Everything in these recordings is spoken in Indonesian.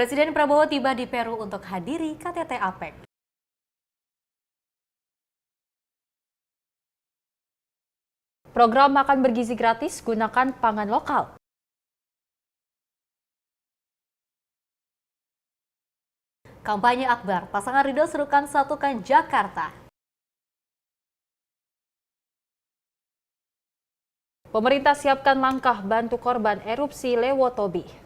Presiden Prabowo tiba di Peru untuk hadiri KTT APEC. Program makan bergizi gratis gunakan pangan lokal. Kampanye Akbar, pasangan Ridho serukan satukan Jakarta. Pemerintah siapkan langkah bantu korban erupsi Lewotobi.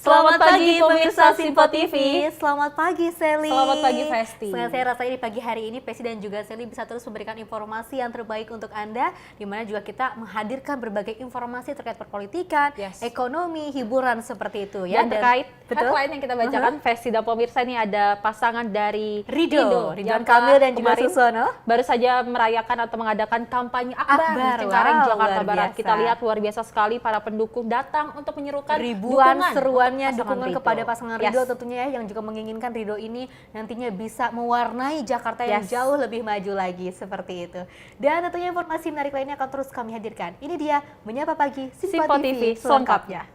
Selamat pagi pemirsa Simpo TV. Selamat pagi Seli. Selamat pagi Festi. Saya rasa di pagi hari ini Pesi dan juga Seli bisa terus memberikan informasi yang terbaik untuk Anda, di mana juga kita menghadirkan berbagai informasi terkait perpolitikan, ekonomi, hiburan seperti itu ya. Dan terkait headline yang kita bacakan Festi dan pemirsa, ini ada pasangan dari Ridwan Kamil dan juga Susono baru saja merayakan atau mengadakan kampanye Akbar di Cengkareng, Jakarta Barat. Kita lihat luar biasa sekali para pendukung datang untuk menyerukan ribuan seruannya dukungan Ridho kepada pasangan Ridho tentunya ya, yang juga menginginkan Ridho ini nantinya bisa mewarnai Jakarta yang jauh lebih maju lagi seperti itu. Dan tentunya informasi menarik lainnya akan terus kami hadirkan. Ini dia Menyapa Pagi Simpo TV selengkapnya.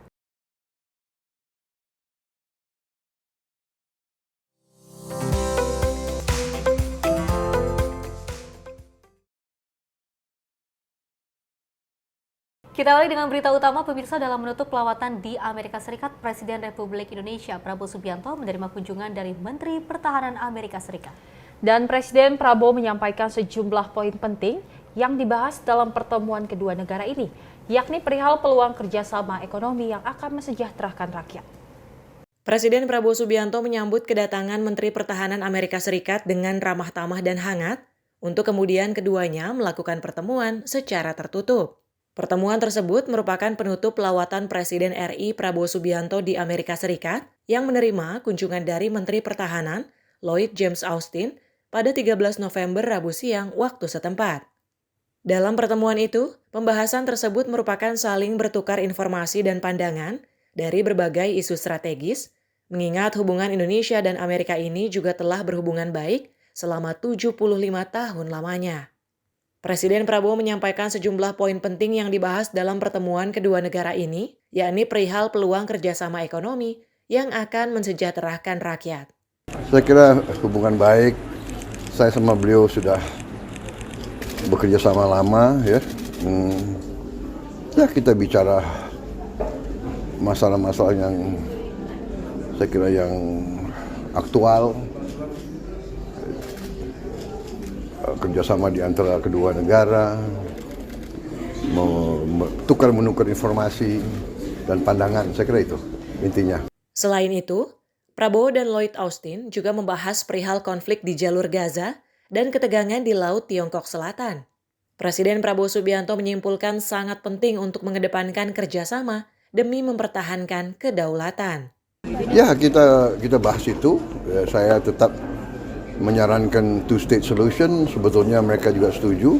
Kita awali dengan berita utama pemirsa. Dalam menutup lawatan di Amerika Serikat, Presiden Republik Indonesia Prabowo Subianto menerima kunjungan dari Menteri Pertahanan Amerika Serikat. Dan Presiden Prabowo menyampaikan sejumlah poin penting yang dibahas dalam pertemuan kedua negara ini, yakni perihal peluang kerjasama ekonomi yang akan mesejahterakan rakyat. Presiden Prabowo Subianto menyambut kedatangan Menteri Pertahanan Amerika Serikat dengan ramah tamah dan hangat, untuk kemudian keduanya melakukan pertemuan secara tertutup. Pertemuan tersebut merupakan penutup lawatan Presiden RI Prabowo Subianto di Amerika Serikat yang menerima kunjungan dari Menteri Pertahanan Lloyd James Austin pada 13 November Rabu siang waktu setempat. Dalam pertemuan itu, pembahasan tersebut merupakan saling bertukar informasi dan pandangan dari berbagai isu strategis, mengingat hubungan Indonesia dan Amerika ini juga telah berhubungan baik selama 75 tahun lamanya. Presiden Prabowo menyampaikan sejumlah poin penting yang dibahas dalam pertemuan kedua negara ini, yakni perihal peluang kerjasama ekonomi yang akan mensejahterakan rakyat. Saya kira hubungan baik, saya sama beliau sudah bekerja sama lama ya. Ya kita bicara masalah-masalah yang saya kira yang aktual, kerjasama di antara kedua negara, tukar-menukar informasi dan pandangan, saya kira itu intinya. Selain itu, Prabowo dan Lloyd Austin juga membahas perihal konflik di jalur Gaza dan ketegangan di Laut Tiongkok Selatan. Presiden Prabowo Subianto menyimpulkan sangat penting untuk mengedepankan kerjasama demi mempertahankan kedaulatan. Ya kita bahas itu, saya tetap menyarankan two-state solution, sebetulnya mereka juga setuju.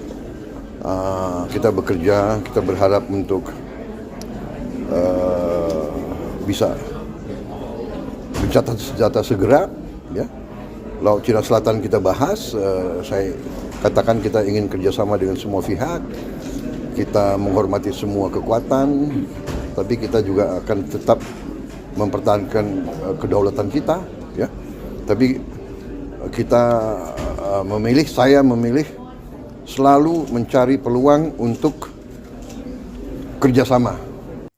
Kita bekerja, kita berharap untuk bisa gencatan senjata segera. Ya. Laut Cina Selatan kita bahas, saya katakan kita ingin kerjasama dengan semua pihak, kita menghormati semua kekuatan, tapi kita juga akan tetap mempertahankan kedaulatan kita. Ya. Tapi kita saya memilih selalu mencari peluang untuk kerjasama.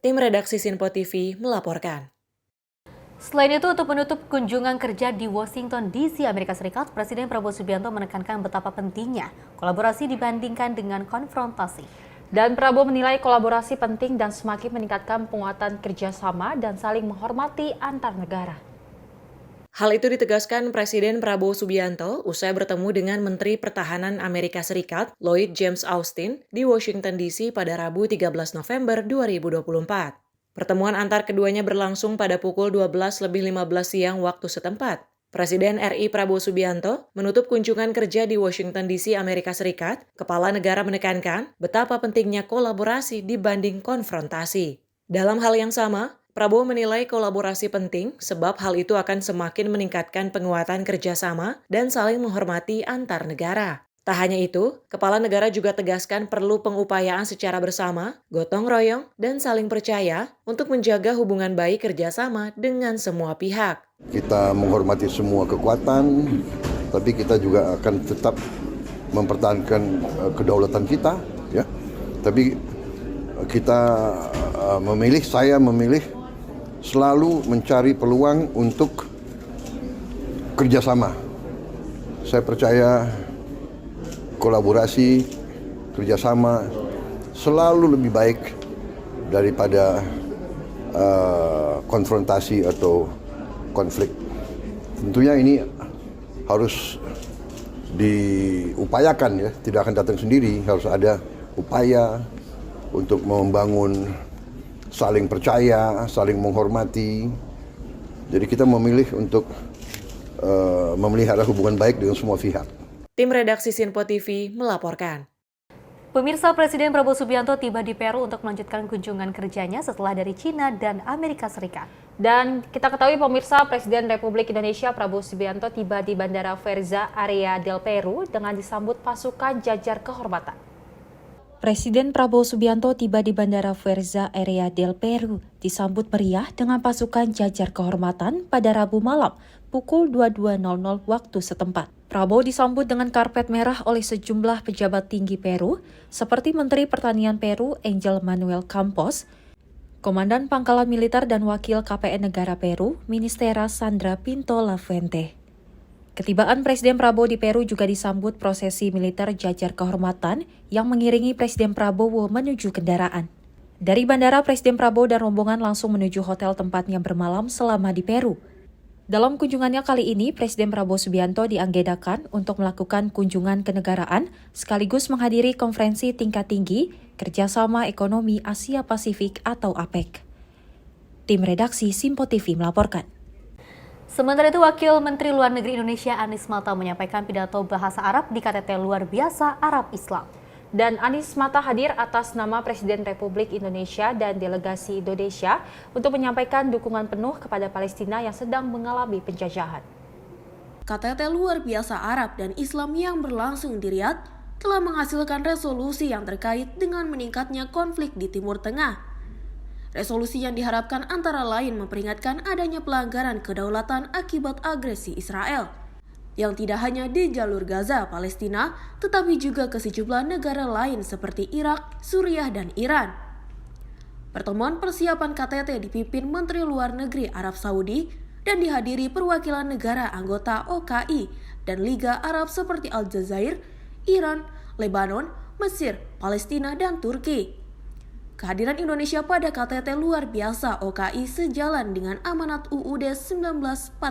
Tim redaksi Simpo TV melaporkan. Selain itu, untuk menutup kunjungan kerja di Washington DC, Amerika Serikat, Presiden Prabowo Subianto menekankan betapa pentingnya kolaborasi dibandingkan dengan konfrontasi. Dan Prabowo menilai kolaborasi penting dan semakin meningkatkan penguatan kerjasama dan saling menghormati antar negara. Hal itu ditegaskan Presiden Prabowo Subianto usai bertemu dengan Menteri Pertahanan Amerika Serikat Lloyd James Austin di Washington DC pada Rabu 13 November 2024. Pertemuan antar keduanya berlangsung pada pukul 12:15 siang waktu setempat. Presiden RI Prabowo Subianto menutup kunjungan kerja di Washington DC, Amerika Serikat. Kepala negara menekankan betapa pentingnya kolaborasi dibanding konfrontasi. Dalam hal yang sama, Prabowo menilai kolaborasi penting sebab hal itu akan semakin meningkatkan penguatan kerjasama dan saling menghormati antar negara. Tak hanya itu, Kepala Negara juga tegaskan perlu pengupayaan secara bersama, gotong royong, dan saling percaya untuk menjaga hubungan baik kerjasama dengan semua pihak. Kita menghormati semua kekuatan, tapi kita juga akan tetap mempertahankan kedaulatan kita, ya. Tapi kita saya memilih selalu mencari peluang untuk kerjasama. Saya percaya kolaborasi, kerjasama selalu lebih baik daripada konfrontasi atau konflik. Tentunya ini harus diupayakan, ya, tidak akan datang sendiri. Harus ada upaya untuk membangun saling percaya, saling menghormati. Jadi kita memilih untuk memelihara hubungan baik dengan semua pihak. Tim redaksi Sinpo TV melaporkan. Pemirsa, Presiden Prabowo Subianto tiba di Peru untuk melanjutkan kunjungan kerjanya setelah dari Cina dan Amerika Serikat. Dan kita ketahui pemirsa, Presiden Republik Indonesia Prabowo Subianto tiba di Bandara Fuerza Area del Peru dengan disambut pasukan jajar kehormatan. Presiden Prabowo Subianto tiba di Bandara Fuerza Area del Peru disambut meriah dengan pasukan jajar kehormatan pada Rabu malam pukul 22.00 waktu setempat. Prabowo disambut dengan karpet merah oleh sejumlah pejabat tinggi Peru seperti Menteri Pertanian Peru Angel Manuel Campos, Komandan Pangkalan Militer dan Wakil KPN Negara Peru Ministera Sandra Pinto Lafuente. Ketibaan Presiden Prabowo di Peru juga disambut prosesi militer jajar kehormatan yang mengiringi Presiden Prabowo menuju kendaraan. Dari bandara, Presiden Prabowo dan rombongan langsung menuju hotel tempatnya bermalam selama di Peru. Dalam kunjungannya kali ini, Presiden Prabowo Subianto diagendakan untuk melakukan kunjungan kenegaraan sekaligus menghadiri konferensi tingkat tinggi Kerjasama Ekonomi Asia Pasifik atau APEC. Tim redaksi Sinpo TV melaporkan. Sementara itu, Wakil Menteri Luar Negeri Indonesia Anies Mata menyampaikan pidato bahasa Arab di KTT Luar Biasa Arab Islam. Dan Anies Mata hadir atas nama Presiden Republik Indonesia dan delegasi Indonesia untuk menyampaikan dukungan penuh kepada Palestina yang sedang mengalami penjajahan. KTT Luar Biasa Arab dan Islam yang berlangsung di Riyadh telah menghasilkan resolusi yang terkait dengan meningkatnya konflik di Timur Tengah. Resolusi yang diharapkan antara lain memperingatkan adanya pelanggaran kedaulatan akibat agresi Israel, yang tidak hanya di jalur Gaza, Palestina, tetapi juga ke sejumlah negara lain seperti Irak, Suriah, dan Iran. Pertemuan persiapan KTT dipimpin Menteri Luar Negeri Arab Saudi dan dihadiri perwakilan negara anggota OKI dan Liga Arab seperti Aljazair, Iran, Lebanon, Mesir, Palestina, dan Turki. Kehadiran Indonesia pada KTT Luar Biasa OKI sejalan dengan amanat UUD 1945.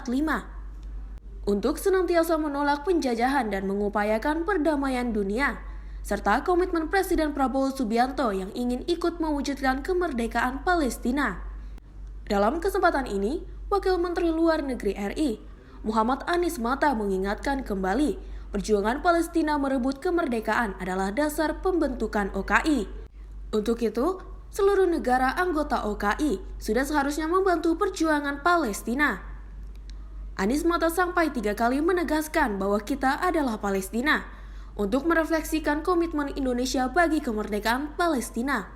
Untuk senantiasa menolak penjajahan dan mengupayakan perdamaian dunia, serta komitmen Presiden Prabowo Subianto yang ingin ikut mewujudkan kemerdekaan Palestina. Dalam kesempatan ini, Wakil Menteri Luar Negeri RI, Muhammad Anies Mata mengingatkan kembali, perjuangan Palestina merebut kemerdekaan adalah dasar pembentukan OKI. Untuk itu, seluruh negara anggota OKI sudah seharusnya membantu perjuangan Palestina. Anies Mata sampai 3 kali menegaskan bahwa kita adalah Palestina untuk merefleksikan komitmen Indonesia bagi kemerdekaan Palestina.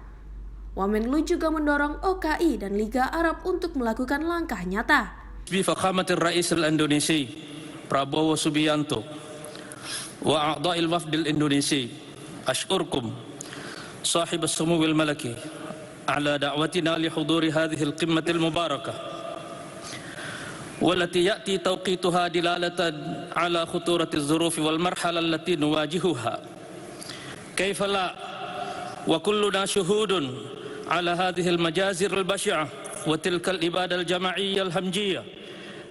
Wamenlu juga mendorong OKI dan Liga Arab untuk melakukan langkah nyata. Bifakamatir Rais al-Indonesi Prabowo Subianto wa a'dha'il wafdil Indonesi ashkurkum sahib as-sumuwil malaki ala da'watina li huduri hadhihi al-qimmatil mubarakah والتي يأتي توقيتها دلالة على خطورة الظروف والمرحلة التي نواجهها كيف لا وكلنا شهود على هذه المجازر البشعة وتلك الإبادة الجماعية الهمجية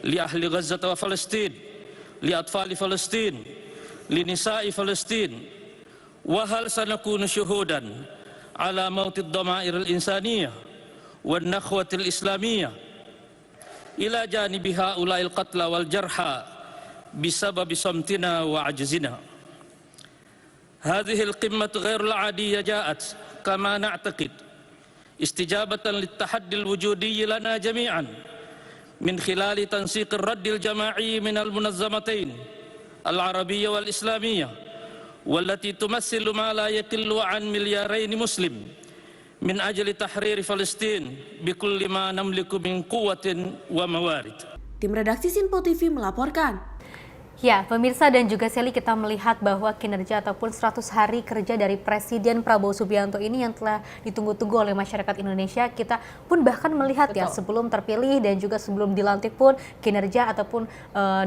لأهل غزة وفلسطين لأطفال فلسطين لنساء فلسطين وهل سنكون شهودا على موت الضمائر الإنسانية والنخوة الإسلامية إلى جانب هؤلاء القتلى والجرحى بسبب صمتنا وعجزنا. هذه القمة غير العادية جاءت كما نعتقد استجابة للتحدي الوجودي لنا جميعا من خلال تنسيق الرد الجماعي من المنظمتين العربية والإسلامية، والتي تمثل ما لا يقل عن 2 مليار مسلم من أجل تحرير فلسطين بكل ما نملك من قوة وموارد. Tim redaksi Sinpo TV melaporkan. Ya, pemirsa dan juga Sally, kita melihat bahwa kinerja ataupun 100 hari kerja dari Presiden Prabowo Subianto ini yang telah ditunggu-tunggu oleh masyarakat Indonesia. Kita pun bahkan melihat ya sebelum terpilih dan juga sebelum dilantik pun kinerja ataupun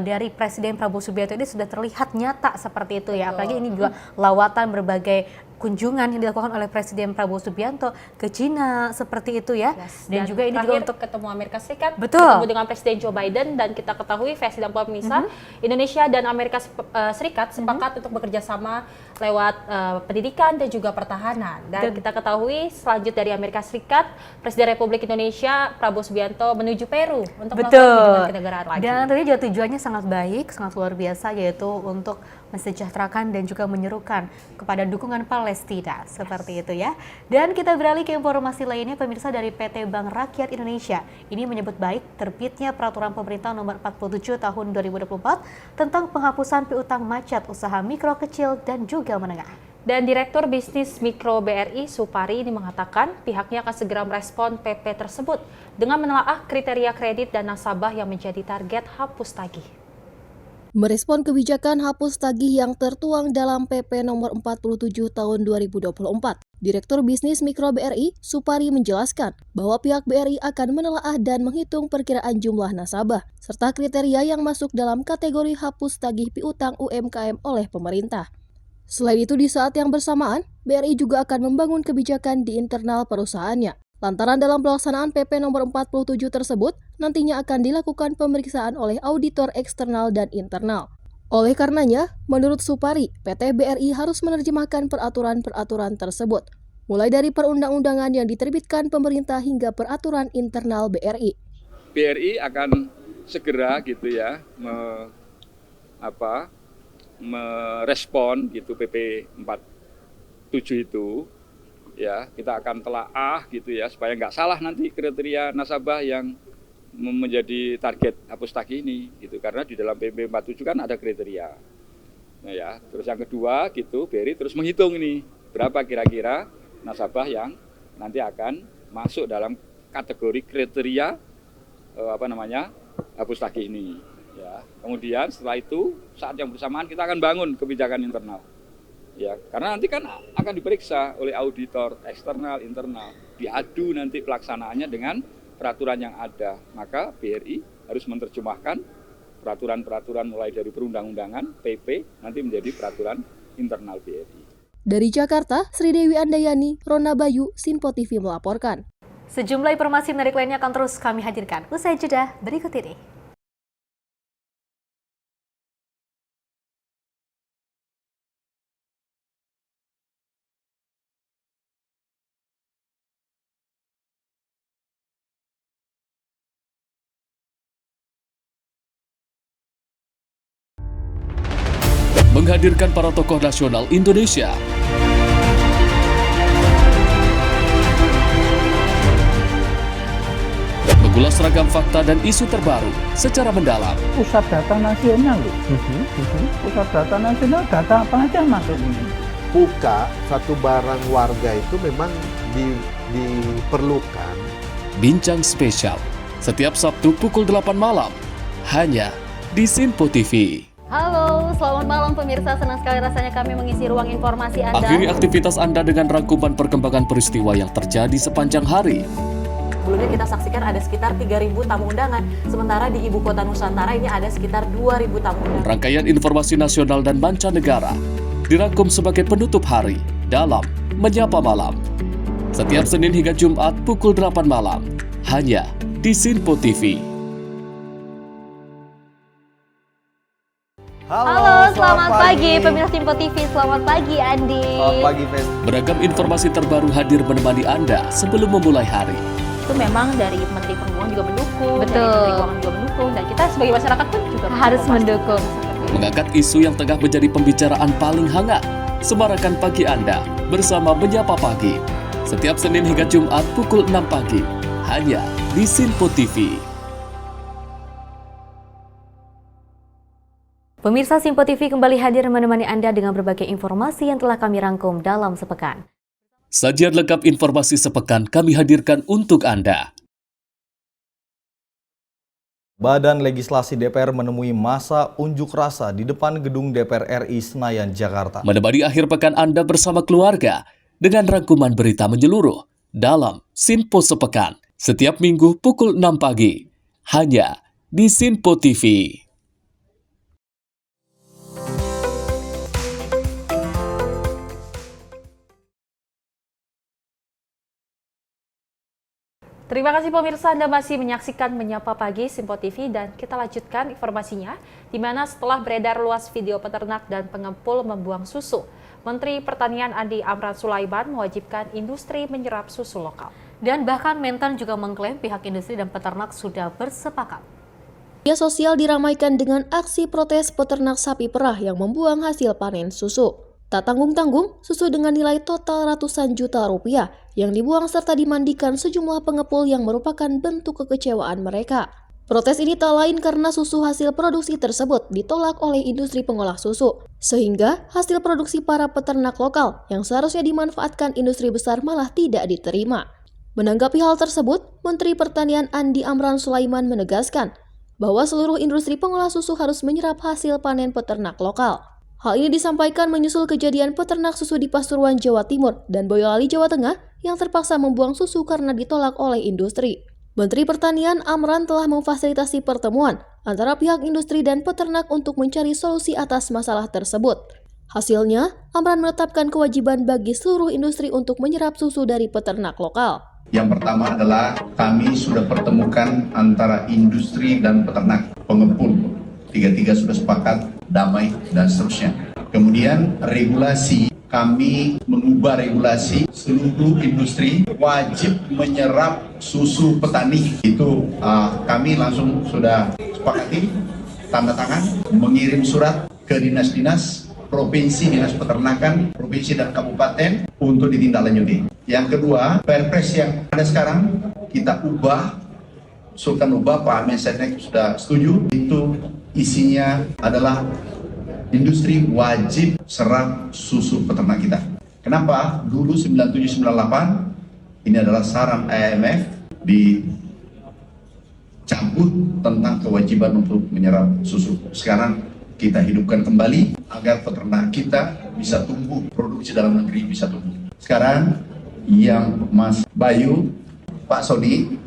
dari Presiden Prabowo Subianto ini sudah terlihat nyata seperti itu ya. Apalagi ini juga lawatan berbagai kunjungan yang dilakukan oleh Presiden Prabowo Subianto ke China seperti itu ya. Dan juga ini juga untuk ketemu Amerika Serikat, betul, ketemu dengan Presiden Joe Biden, dan kita ketahui Versi dan pemirsa, Indonesia dan Amerika Serikat sepakat untuk bekerja sama lewat pendidikan dan juga pertahanan. Dan kita ketahui selanjut dari Amerika Serikat, Presiden Republik Indonesia Prabowo Subianto menuju Peru untuk melakukan kunjungan kenegaraan lagi. Dan tentunya juga tujuannya sangat baik, sangat luar biasa, yaitu untuk mensejahterakan dan juga menyerukan kepada dukungan Palestina seperti itu ya. Dan kita beralih ke informasi lainnya, pemirsa, dari PT Bank Rakyat Indonesia ini menyebut baik terbitnya peraturan pemerintah nomor 47 tahun 2024 tentang penghapusan piutang macet usaha mikro, kecil dan juga menengah. Dan Direktur Bisnis Mikro BRI Supari ini mengatakan pihaknya akan segera merespon PP tersebut dengan menelaah kriteria kredit dan nasabah yang menjadi target hapus tagih. Merespon kebijakan hapus tagih yang tertuang dalam PP nomor 47 tahun 2024, Direktur Bisnis Mikro BRI, Supari, menjelaskan bahwa pihak BRI akan menelaah dan menghitung perkiraan jumlah nasabah, serta kriteria yang masuk dalam kategori hapus tagih piutang UMKM oleh pemerintah. Selain itu, di saat yang bersamaan, BRI juga akan membangun kebijakan di internal perusahaannya. Lantaran dalam pelaksanaan PP nomor 47 tersebut, nantinya akan dilakukan pemeriksaan oleh auditor eksternal dan internal. Oleh karenanya, menurut Supari, PT BRI harus menerjemahkan peraturan-peraturan tersebut, mulai dari perundang-undangan yang diterbitkan pemerintah hingga peraturan internal BRI. BRI akan segera gitu ya merespon gitu PP 47 itu. Ya, kita akan telaah gitu ya supaya nggak salah nanti kriteria nasabah yang menjadi target hapus tagih ini gitu, karena di dalam PP 47 kan ada kriteria. Nah ya, terus yang kedua gitu, BRI terus menghitung ini berapa kira-kira nasabah yang nanti akan masuk dalam kategori kriteria hapus tagih ini. Ya, kemudian setelah itu saat yang bersamaan kita akan bangun kebijakan internal. Ya, karena nanti kan akan diperiksa oleh auditor eksternal, internal, diadu nanti pelaksanaannya dengan peraturan yang ada. Maka BRI harus menerjemahkan peraturan-peraturan mulai dari perundang-undangan, PP, nanti menjadi peraturan internal BRI. Dari Jakarta, Sri Dewi Andayani, Rona Bayu, Sinpo TV melaporkan. Sejumlah informasi menarik lainnya akan terus kami hadirkan. Usai jeda berikut ini. Menghadirkan para tokoh nasional Indonesia. Mengulas ragam fakta dan isu terbaru secara mendalam. Pusat data nasional loh. Pusat data nasional, data apa aja masuk ini. Buka satu barang warga itu memang diperlukan. Bincang spesial setiap Sabtu pukul 8 malam hanya di Sinpo TV. Halo, selamat malam pemirsa. Senang sekali rasanya kami mengisi ruang informasi Anda. Akhiri aktivitas Anda dengan rangkuman perkembangan peristiwa yang terjadi sepanjang hari. Sebelumnya kita saksikan ada sekitar 3.000 tamu undangan, sementara di Ibu Kota Nusantara ini ada sekitar 2.000 tamu undangan. Rangkaian informasi nasional dan mancanegara dirangkum sebagai penutup hari dalam Menyapa Malam. Setiap Senin hingga Jumat pukul 8 malam, hanya di Sinpo TV. Halo, selamat pagi pemirsa Sinpo TV. Selamat pagi Andi. Selamat pagi, Fen. Beragam informasi terbaru hadir menemani Anda sebelum memulai hari. itu memang dari Menteri Perhubungan juga mendukung, Betul. dari Menteri Keuangan juga mendukung, dan kita sebagai masyarakat pun juga Harus mendukung. Mengangkat isu yang tengah menjadi pembicaraan paling hangat. Semarakan pagi Anda bersama Menyapa Pagi. Setiap Senin hingga Jumat pukul 6 pagi. Hanya di Sinpo TV. Pemirsa Simpo TV kembali hadir menemani Anda dengan berbagai informasi yang telah kami rangkum dalam sepekan. Sajian lengkap informasi sepekan kami hadirkan untuk Anda. Badan Legislasi DPR menemui masa unjuk rasa di depan gedung DPR RI Senayan, Jakarta. Menemani akhir pekan Anda bersama keluarga dengan rangkuman berita menyeluruh dalam Sinpo Sepekan. Setiap minggu pukul 6 pagi. Hanya di Sinpo TV. Terima kasih pemirsa, Anda masih menyaksikan Menyapa Pagi Sinpo TV, dan kita lanjutkan informasinya, di mana setelah beredar luas video peternak dan pengepul membuang susu, Menteri Pertanian Andi Amran Sulaiman mewajibkan industri menyerap susu lokal. Dan bahkan Mentan juga mengklaim pihak industri dan peternak sudah bersepakat. Media sosial diramaikan dengan aksi protes peternak sapi perah yang membuang hasil panen susu. Tak tanggung-tanggung, susu dengan nilai total ratusan juta rupiah yang dibuang serta dimandikan sejumlah pengepul yang merupakan bentuk kekecewaan mereka. Protes ini tak lain karena susu hasil produksi tersebut ditolak oleh industri pengolah susu, sehingga hasil produksi para peternak lokal yang seharusnya dimanfaatkan industri besar malah tidak diterima. Menanggapi hal tersebut, Menteri Pertanian Andi Amran Sulaiman menegaskan bahwa seluruh industri pengolah susu harus menyerap hasil panen peternak lokal. Hal ini disampaikan menyusul kejadian peternak susu di Pasuruan, Jawa Timur dan Boyolali, Jawa Tengah yang terpaksa membuang susu karena ditolak oleh industri. Menteri Pertanian Amran telah memfasilitasi pertemuan antara pihak industri dan peternak untuk mencari solusi atas masalah tersebut. Hasilnya, Amran menetapkan kewajiban bagi seluruh industri untuk menyerap susu dari peternak lokal. Yang pertama adalah kami sudah pertemukan antara industri dan peternak, pengepul. Tiga-tiga sudah sepakat, damai, dan seterusnya. Kemudian regulasi, kami mengubah regulasi seluruh industri wajib menyerap susu petani. Itu kami langsung sudah sepakati, tanda tangan, mengirim surat ke dinas-dinas, provinsi, dinas peternakan, provinsi dan kabupaten untuk ditindaklanjuti. Yang kedua, Perpres yang ada sekarang kita ubah, usulkan ubah, Pak Menseknek sudah setuju, itu isinya adalah industri wajib serap susu peternak kita. Kenapa? Dulu 9798 ini adalah saran IMF dicabut tentang kewajiban untuk menyerap susu. Sekarang kita hidupkan kembali agar peternak kita bisa tumbuh, produksi dalam negeri bisa tumbuh. Sekarang yang Mas Bayu, Pak Sodi,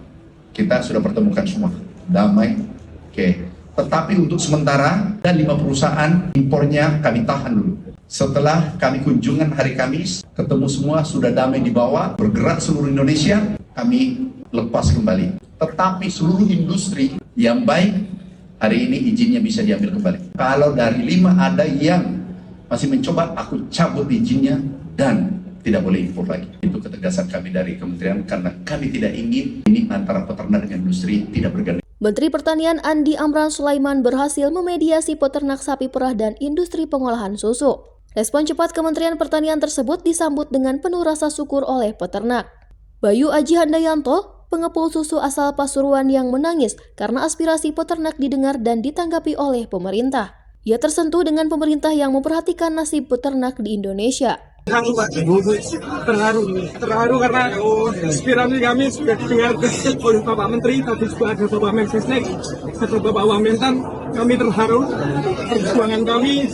kita sudah pertemukan semua, damai, oke. Tetapi untuk sementara, dan 5 perusahaan impornya kami tahan dulu. Setelah kami kunjungan hari Kamis, ketemu semua sudah damai di bawah, bergerak seluruh Indonesia, kami lepas kembali. Tetapi seluruh industri yang baik, hari ini izinnya bisa diambil kembali. Kalau dari 5 ada yang masih mencoba, aku cabut izinnya dan tidak boleh impor lagi. Itu ketegasan kami dari kementerian, karena kami tidak ingin ini antara peternak dengan industri tidak bergandengan. Menteri Pertanian Andi Amran Sulaiman berhasil memediasi peternak sapi perah dan industri pengolahan susu. Respon cepat Kementerian Pertanian tersebut disambut dengan penuh rasa syukur oleh peternak. Bayu Aji Handayanto, pengepul susu asal Pasuruan yang menangis karena aspirasi peternak didengar dan ditanggapi oleh pemerintah. Ia tersentuh dengan pemerintah yang memperhatikan nasib peternak di Indonesia. Terharu karena aspirasi kami sudah didengar oleh Bapak Menteri, tadi juga ada Bapak Mensesnek, ada Bapak Wamentan. Kami terharu, perjuangan kami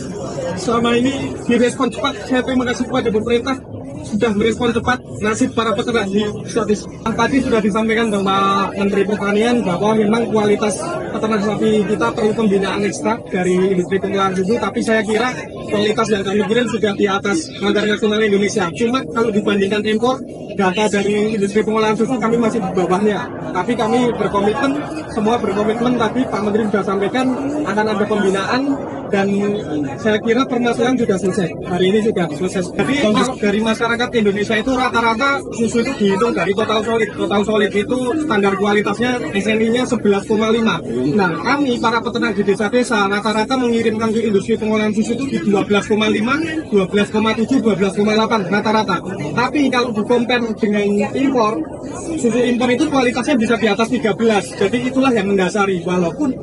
selama ini direspon cepat. Saya terima kasih kepada pemerintah sudah merespon cepat nasib para peternak di Sulawesi. Tadi sudah disampaikan Bapak Menteri Pertanian bahwa memang kualitas peternak sapi kita perlu pembinaan ekstra dari industri pengolahan susu, tapi saya kira kualitas yang kami kirim sudah di atas standar nasional Indonesia. Cuma kalau dibandingkan impor, data dari industri pengolahan susu kami masih di bawahnya. Tapi kami berkomitmen, semua berkomitmen, tadi Pak Menteri sudah sampaikan akan ada pembinaan dan saya kira permasalahan sudah selesai. Hari ini sudah selesai. Jadi dari masyarakat Indonesia itu rata-rata susu itu dihitung dari total solid. Total solid itu standar kualitasnya SNI-nya 11,5. Nah, kami para peternak di desa-desa rata-rata mengirimkan ke industri pengolahan susu itu di 12,5, 12,7, 12,8 rata-rata. Tapi kalau di-compare dengan impor, susu impor itu kualitasnya bisa di atas 13. Jadi itulah yang mendasari. Walaupun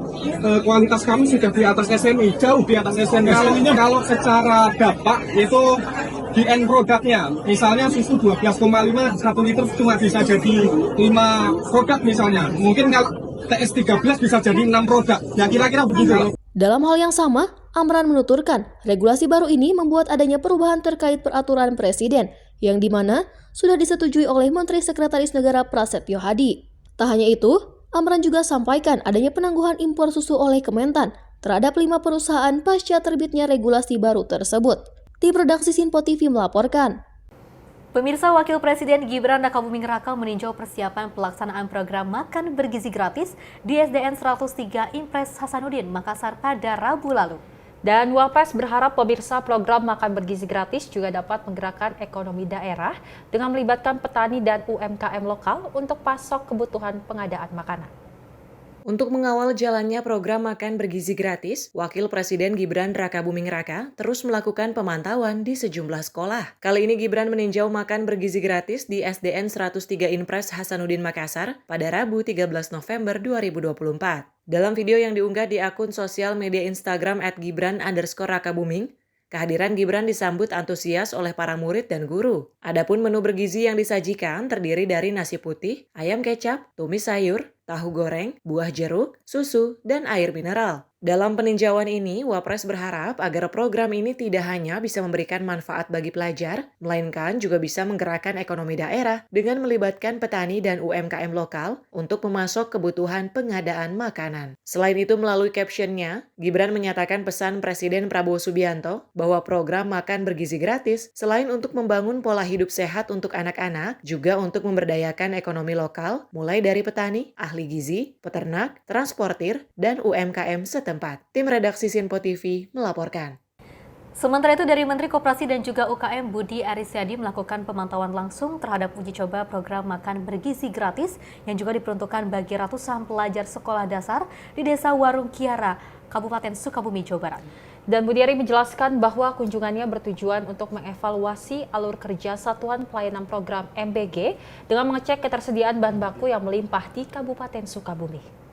kualitas kami sudah di atas SNI, jauh di atas SNI. Kalau secara dampak itu di end produknya, misalnya susu 12,5 1 liter cuma bisa jadi 5 produk misalnya. Mungkin kalau TS 13 bisa jadi 6 produk. Ya kira-kira begitu. Dalam hal yang sama, Amran menuturkan, regulasi baru ini membuat adanya perubahan terkait peraturan Presiden, yang dimana sudah disetujui oleh Menteri Sekretaris Negara Prasetyo Hadi. Tak hanya itu, Amran juga sampaikan adanya penangguhan impor susu oleh Kementan terhadap 5 perusahaan pasca terbitnya regulasi baru tersebut. Tim redaksi Sinpo TV melaporkan. Pemirsa, Wakil Presiden Gibran Rakabuming Raka meninjau persiapan pelaksanaan program makan bergizi gratis di SDN 103 Impres Hasanuddin, Makassar pada Rabu lalu. Dan Wapres berharap pemirsa program makan bergizi gratis juga dapat menggerakkan ekonomi daerah dengan melibatkan petani dan UMKM lokal untuk pasok kebutuhan pengadaan makanan. Untuk mengawal jalannya program makan bergizi gratis, Wakil Presiden Gibran Rakabuming Raka terus melakukan pemantauan di sejumlah sekolah. Kali ini Gibran meninjau makan bergizi gratis di SDN 103 Impres Hasanuddin Makassar pada Rabu 13 November 2024. Dalam video yang diunggah di akun sosial media Instagram @gibran_rakabuming, kehadiran Gibran disambut antusias oleh para murid dan guru. Adapun menu bergizi yang disajikan terdiri dari nasi putih, ayam kecap, tumis sayur, tahu goreng, buah jeruk, susu, dan air mineral. Dalam peninjauan ini, Wapres berharap agar program ini tidak hanya bisa memberikan manfaat bagi pelajar, melainkan juga bisa menggerakkan ekonomi daerah dengan melibatkan petani dan UMKM lokal untuk memasok kebutuhan pengadaan makanan. Selain itu, melalui captionnya, Gibran menyatakan pesan Presiden Prabowo Subianto bahwa program makan bergizi gratis selain untuk membangun pola hidup sehat untuk anak-anak, juga untuk memberdayakan ekonomi lokal, mulai dari petani, ahli gizi, peternak, transportir, dan UMKM setempat. Tim redaksi Sinpo TV melaporkan. Sementara itu dari Menteri Koperasi dan juga UKM Budi Arisyadi melakukan pemantauan langsung terhadap uji coba program makan bergizi gratis yang juga diperuntukkan bagi ratusan pelajar sekolah dasar di Desa Warung Kiara, Kabupaten Sukabumi, Jawa Barat. Dan Budi Ari menjelaskan bahwa kunjungannya bertujuan untuk mengevaluasi alur kerja Satuan Pelayanan Program MBG dengan mengecek ketersediaan bahan baku yang melimpah di Kabupaten Sukabumi.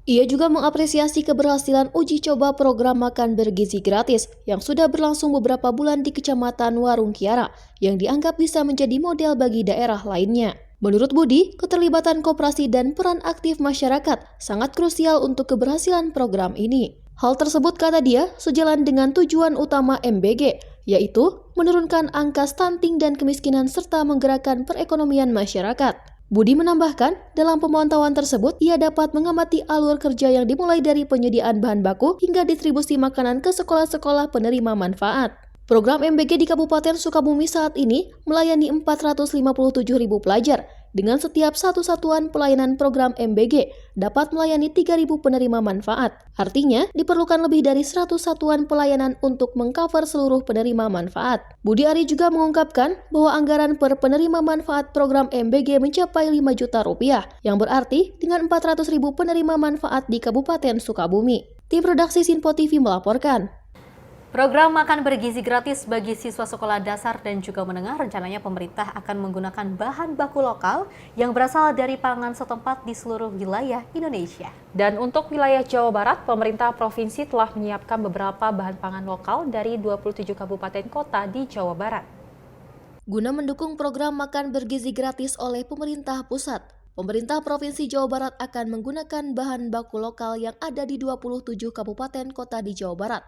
Ia juga mengapresiasi keberhasilan uji coba program makan bergizi gratis yang sudah berlangsung beberapa bulan di Kecamatan Warung Kiara yang dianggap bisa menjadi model bagi daerah lainnya. Menurut Budi, keterlibatan koperasi dan peran aktif masyarakat sangat krusial untuk keberhasilan program ini. Hal tersebut, kata dia, sejalan dengan tujuan utama MBG, yaitu menurunkan angka stunting dan kemiskinan serta menggerakkan perekonomian masyarakat. Budi menambahkan, dalam pemantauan tersebut, ia dapat mengamati alur kerja yang dimulai dari penyediaan bahan baku hingga distribusi makanan ke sekolah-sekolah penerima manfaat. Program MBG di Kabupaten Sukabumi saat ini melayani 457.000 pelajar, dengan setiap satu satuan pelayanan program MBG dapat melayani 3.000 penerima manfaat. Artinya, diperlukan lebih dari 100 satuan pelayanan untuk mengcover seluruh penerima manfaat. Budi Ari juga mengungkapkan bahwa anggaran per penerima manfaat program MBG mencapai 5 juta rupiah, yang berarti dengan 400.000 penerima manfaat di Kabupaten Sukabumi. Tim redaksi Sinpo TV melaporkan. Program makan bergizi gratis bagi siswa sekolah dasar dan juga menengah rencananya pemerintah akan menggunakan bahan baku lokal yang berasal dari pangan setempat di seluruh wilayah Indonesia. Dan untuk wilayah Jawa Barat, pemerintah provinsi telah menyiapkan beberapa bahan pangan lokal dari 27 kabupaten kota di Jawa Barat. Guna mendukung program makan bergizi gratis oleh pemerintah pusat, pemerintah Provinsi Jawa Barat akan menggunakan bahan baku lokal yang ada di 27 kabupaten kota di Jawa Barat.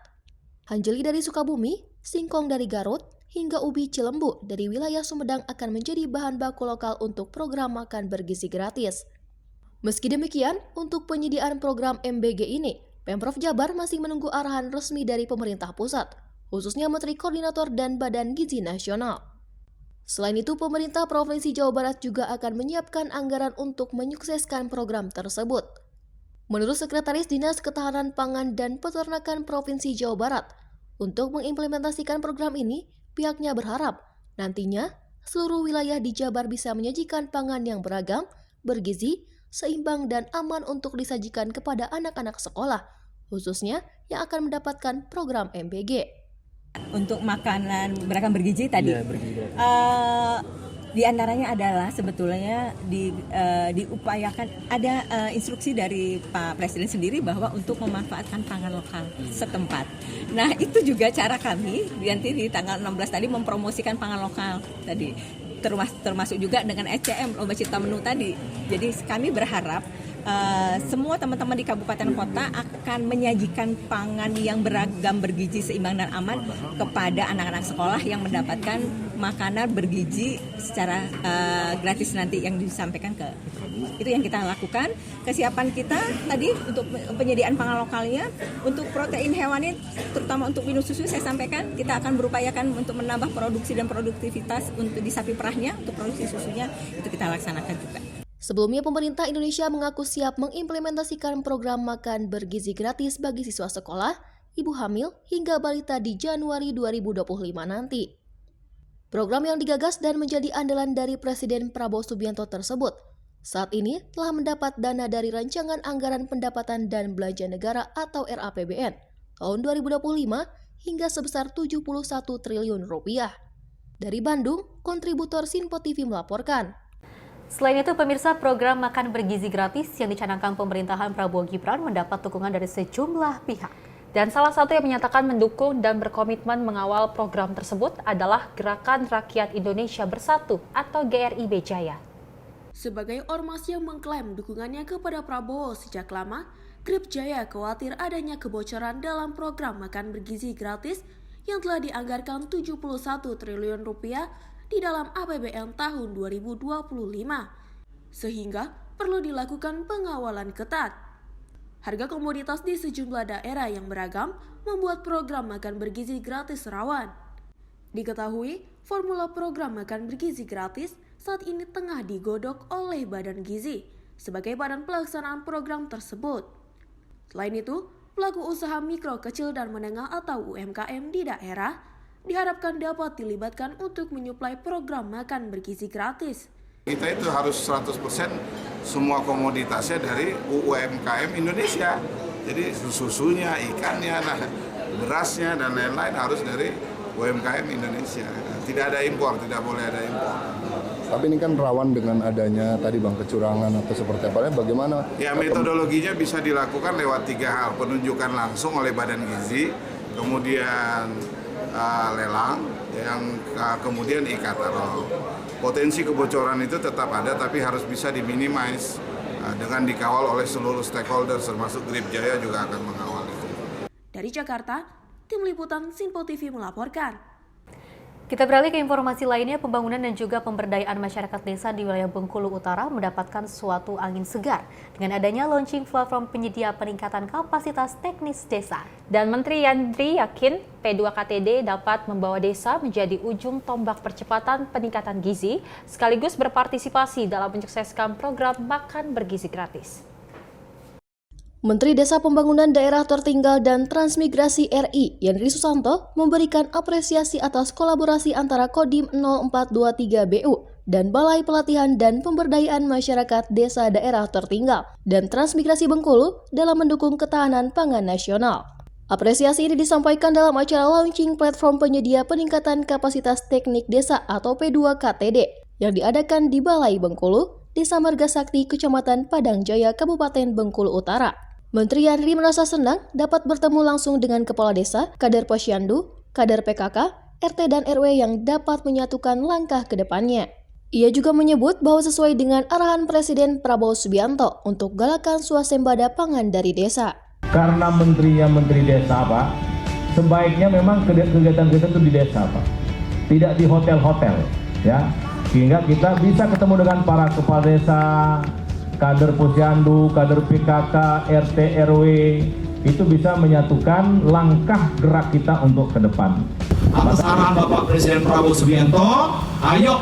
Hanjeli dari Sukabumi, singkong dari Garut, hingga ubi Cilembu dari wilayah Sumedang akan menjadi bahan baku lokal untuk program makan bergizi gratis. Meski demikian, untuk penyediaan program MBG ini, Pemprov Jabar masih menunggu arahan resmi dari pemerintah pusat, khususnya Menteri Koordinator dan Badan Gizi Nasional. Selain itu, pemerintah Provinsi Jawa Barat juga akan menyiapkan anggaran untuk menyukseskan program tersebut. Menurut Sekretaris Dinas Ketahanan Pangan dan Peternakan Provinsi Jawa Barat, untuk mengimplementasikan program ini, pihaknya berharap nantinya seluruh wilayah di Jabar bisa menyajikan pangan yang beragam, bergizi, seimbang dan aman untuk disajikan kepada anak-anak sekolah, khususnya yang akan mendapatkan program MBG. Untuk makanan beragam bergizi tadi, di antaranya adalah sebetulnya diupayakan ada instruksi dari Pak Presiden sendiri bahwa untuk memanfaatkan pangan lokal setempat. Nah itu juga cara kami nanti di tanggal 16 tadi mempromosikan pangan lokal tadi, termasuk juga dengan SCM Lomba Cipta Menu tadi. Jadi kami berharap semua teman-teman di kabupaten kota akan menyajikan pangan yang beragam, bergizi, seimbang dan aman kepada anak-anak sekolah yang mendapatkan makanan bergizi secara gratis nanti yang disampaikan ke itu yang kita lakukan. Kesiapan kita tadi untuk penyediaan pangan lokalnya, untuk protein hewani terutama untuk minum susu saya sampaikan kita akan berupayakan untuk menambah produksi dan produktivitas untuk di sapi perahnya, untuk produksi susunya itu kita laksanakan juga. Sebelumnya, pemerintah Indonesia mengaku siap mengimplementasikan program makan bergizi gratis bagi siswa sekolah, ibu hamil, hingga balita di Januari 2025 nanti. Program yang digagas dan menjadi andalan dari Presiden Prabowo Subianto tersebut saat ini telah mendapat dana dari Rancangan Anggaran Pendapatan dan Belanja Negara atau RAPBN tahun 2025 hingga sebesar 71 triliun rupiah. Dari Bandung, kontributor Sinpo TV melaporkan. Selain itu, pemirsa, program makan bergizi gratis yang dicanangkan pemerintahan Prabowo Gibran mendapat dukungan dari sejumlah pihak. Dan salah satu yang menyatakan mendukung dan berkomitmen mengawal program tersebut adalah Gerakan Rakyat Indonesia Bersatu atau GRIB Jaya. Sebagai ormas yang mengklaim dukungannya kepada Prabowo sejak lama, GRIB Jaya khawatir adanya kebocoran dalam program makan bergizi gratis yang telah dianggarkan 71 triliun rupiah di dalam APBN tahun 2025, sehingga perlu dilakukan pengawalan ketat. Harga komoditas di sejumlah daerah yang beragam membuat program makan bergizi gratis rawan. Diketahui, formula program makan bergizi gratis saat ini tengah digodok oleh Badan Gizi sebagai badan pelaksanaan program tersebut. Selain itu, pelaku usaha mikro, kecil, dan menengah atau UMKM di daerah diharapkan dapat dilibatkan untuk menyuplai program makan bergizi gratis. Kita itu harus 100% semua komoditasnya dari UMKM Indonesia. Jadi susunya, ikannya, berasnya, dan lain-lain harus dari UMKM Indonesia. Tidak ada impor, tidak boleh ada impor. Tapi ini kan rawan dengan adanya tadi Bang kecurangan atau seperti apa, bagaimana? Ya metodologinya bisa dilakukan lewat 3 hal. Penunjukan langsung oleh Badan Gizi, kemudian lelang, yang kemudian e-katalog. Potensi kebocoran itu tetap ada, tapi harus bisa diminimais dengan dikawal oleh seluruh stakeholder, termasuk GRIB Jaya juga akan mengawal itu. Dari Jakarta, tim liputan Sinpo TV melaporkan. Kita beralih ke informasi lainnya, pembangunan dan juga pemberdayaan masyarakat desa di wilayah Bengkulu Utara mendapatkan suatu angin segar dengan adanya launching platform penyedia peningkatan kapasitas teknis desa. Dan Menteri Yandri yakin P2KTD dapat membawa desa menjadi ujung tombak percepatan peningkatan gizi, sekaligus berpartisipasi dalam mensukseskan program makan bergizi gratis. Menteri Desa Pembangunan Daerah Tertinggal dan Transmigrasi RI, Yandri Susanto, memberikan apresiasi atas kolaborasi antara Kodim 0423 BU dan Balai Pelatihan dan Pemberdayaan Masyarakat Desa Daerah Tertinggal dan Transmigrasi Bengkulu dalam mendukung ketahanan pangan nasional. Apresiasi ini disampaikan dalam acara launching platform penyedia peningkatan kapasitas teknik desa atau P2KTD yang diadakan di Balai Bengkulu, Desa Marga Sakti, Kecamatan Padang Jaya, Kabupaten Bengkulu Utara. Menteri Yandri merasa senang dapat bertemu langsung dengan kepala desa, kader posyandu, kader PKK, RT dan RW yang dapat menyatukan langkah ke depannya. Ia juga menyebut bahwa sesuai dengan arahan Presiden Prabowo Subianto untuk galakan swasembada pangan dari desa. Karena menterinya menteri desa, Pak, sebaiknya memang kegiatan kita itu di desa, Pak. Tidak di hotel-hotel, ya. Sehingga kita bisa ketemu dengan para kepala desa, kader posyandu, kader PKK, RT, RW, itu bisa menyatukan langkah gerak kita untuk ke depan. Atas arahan Bapak Presiden Prabowo Subianto, ayo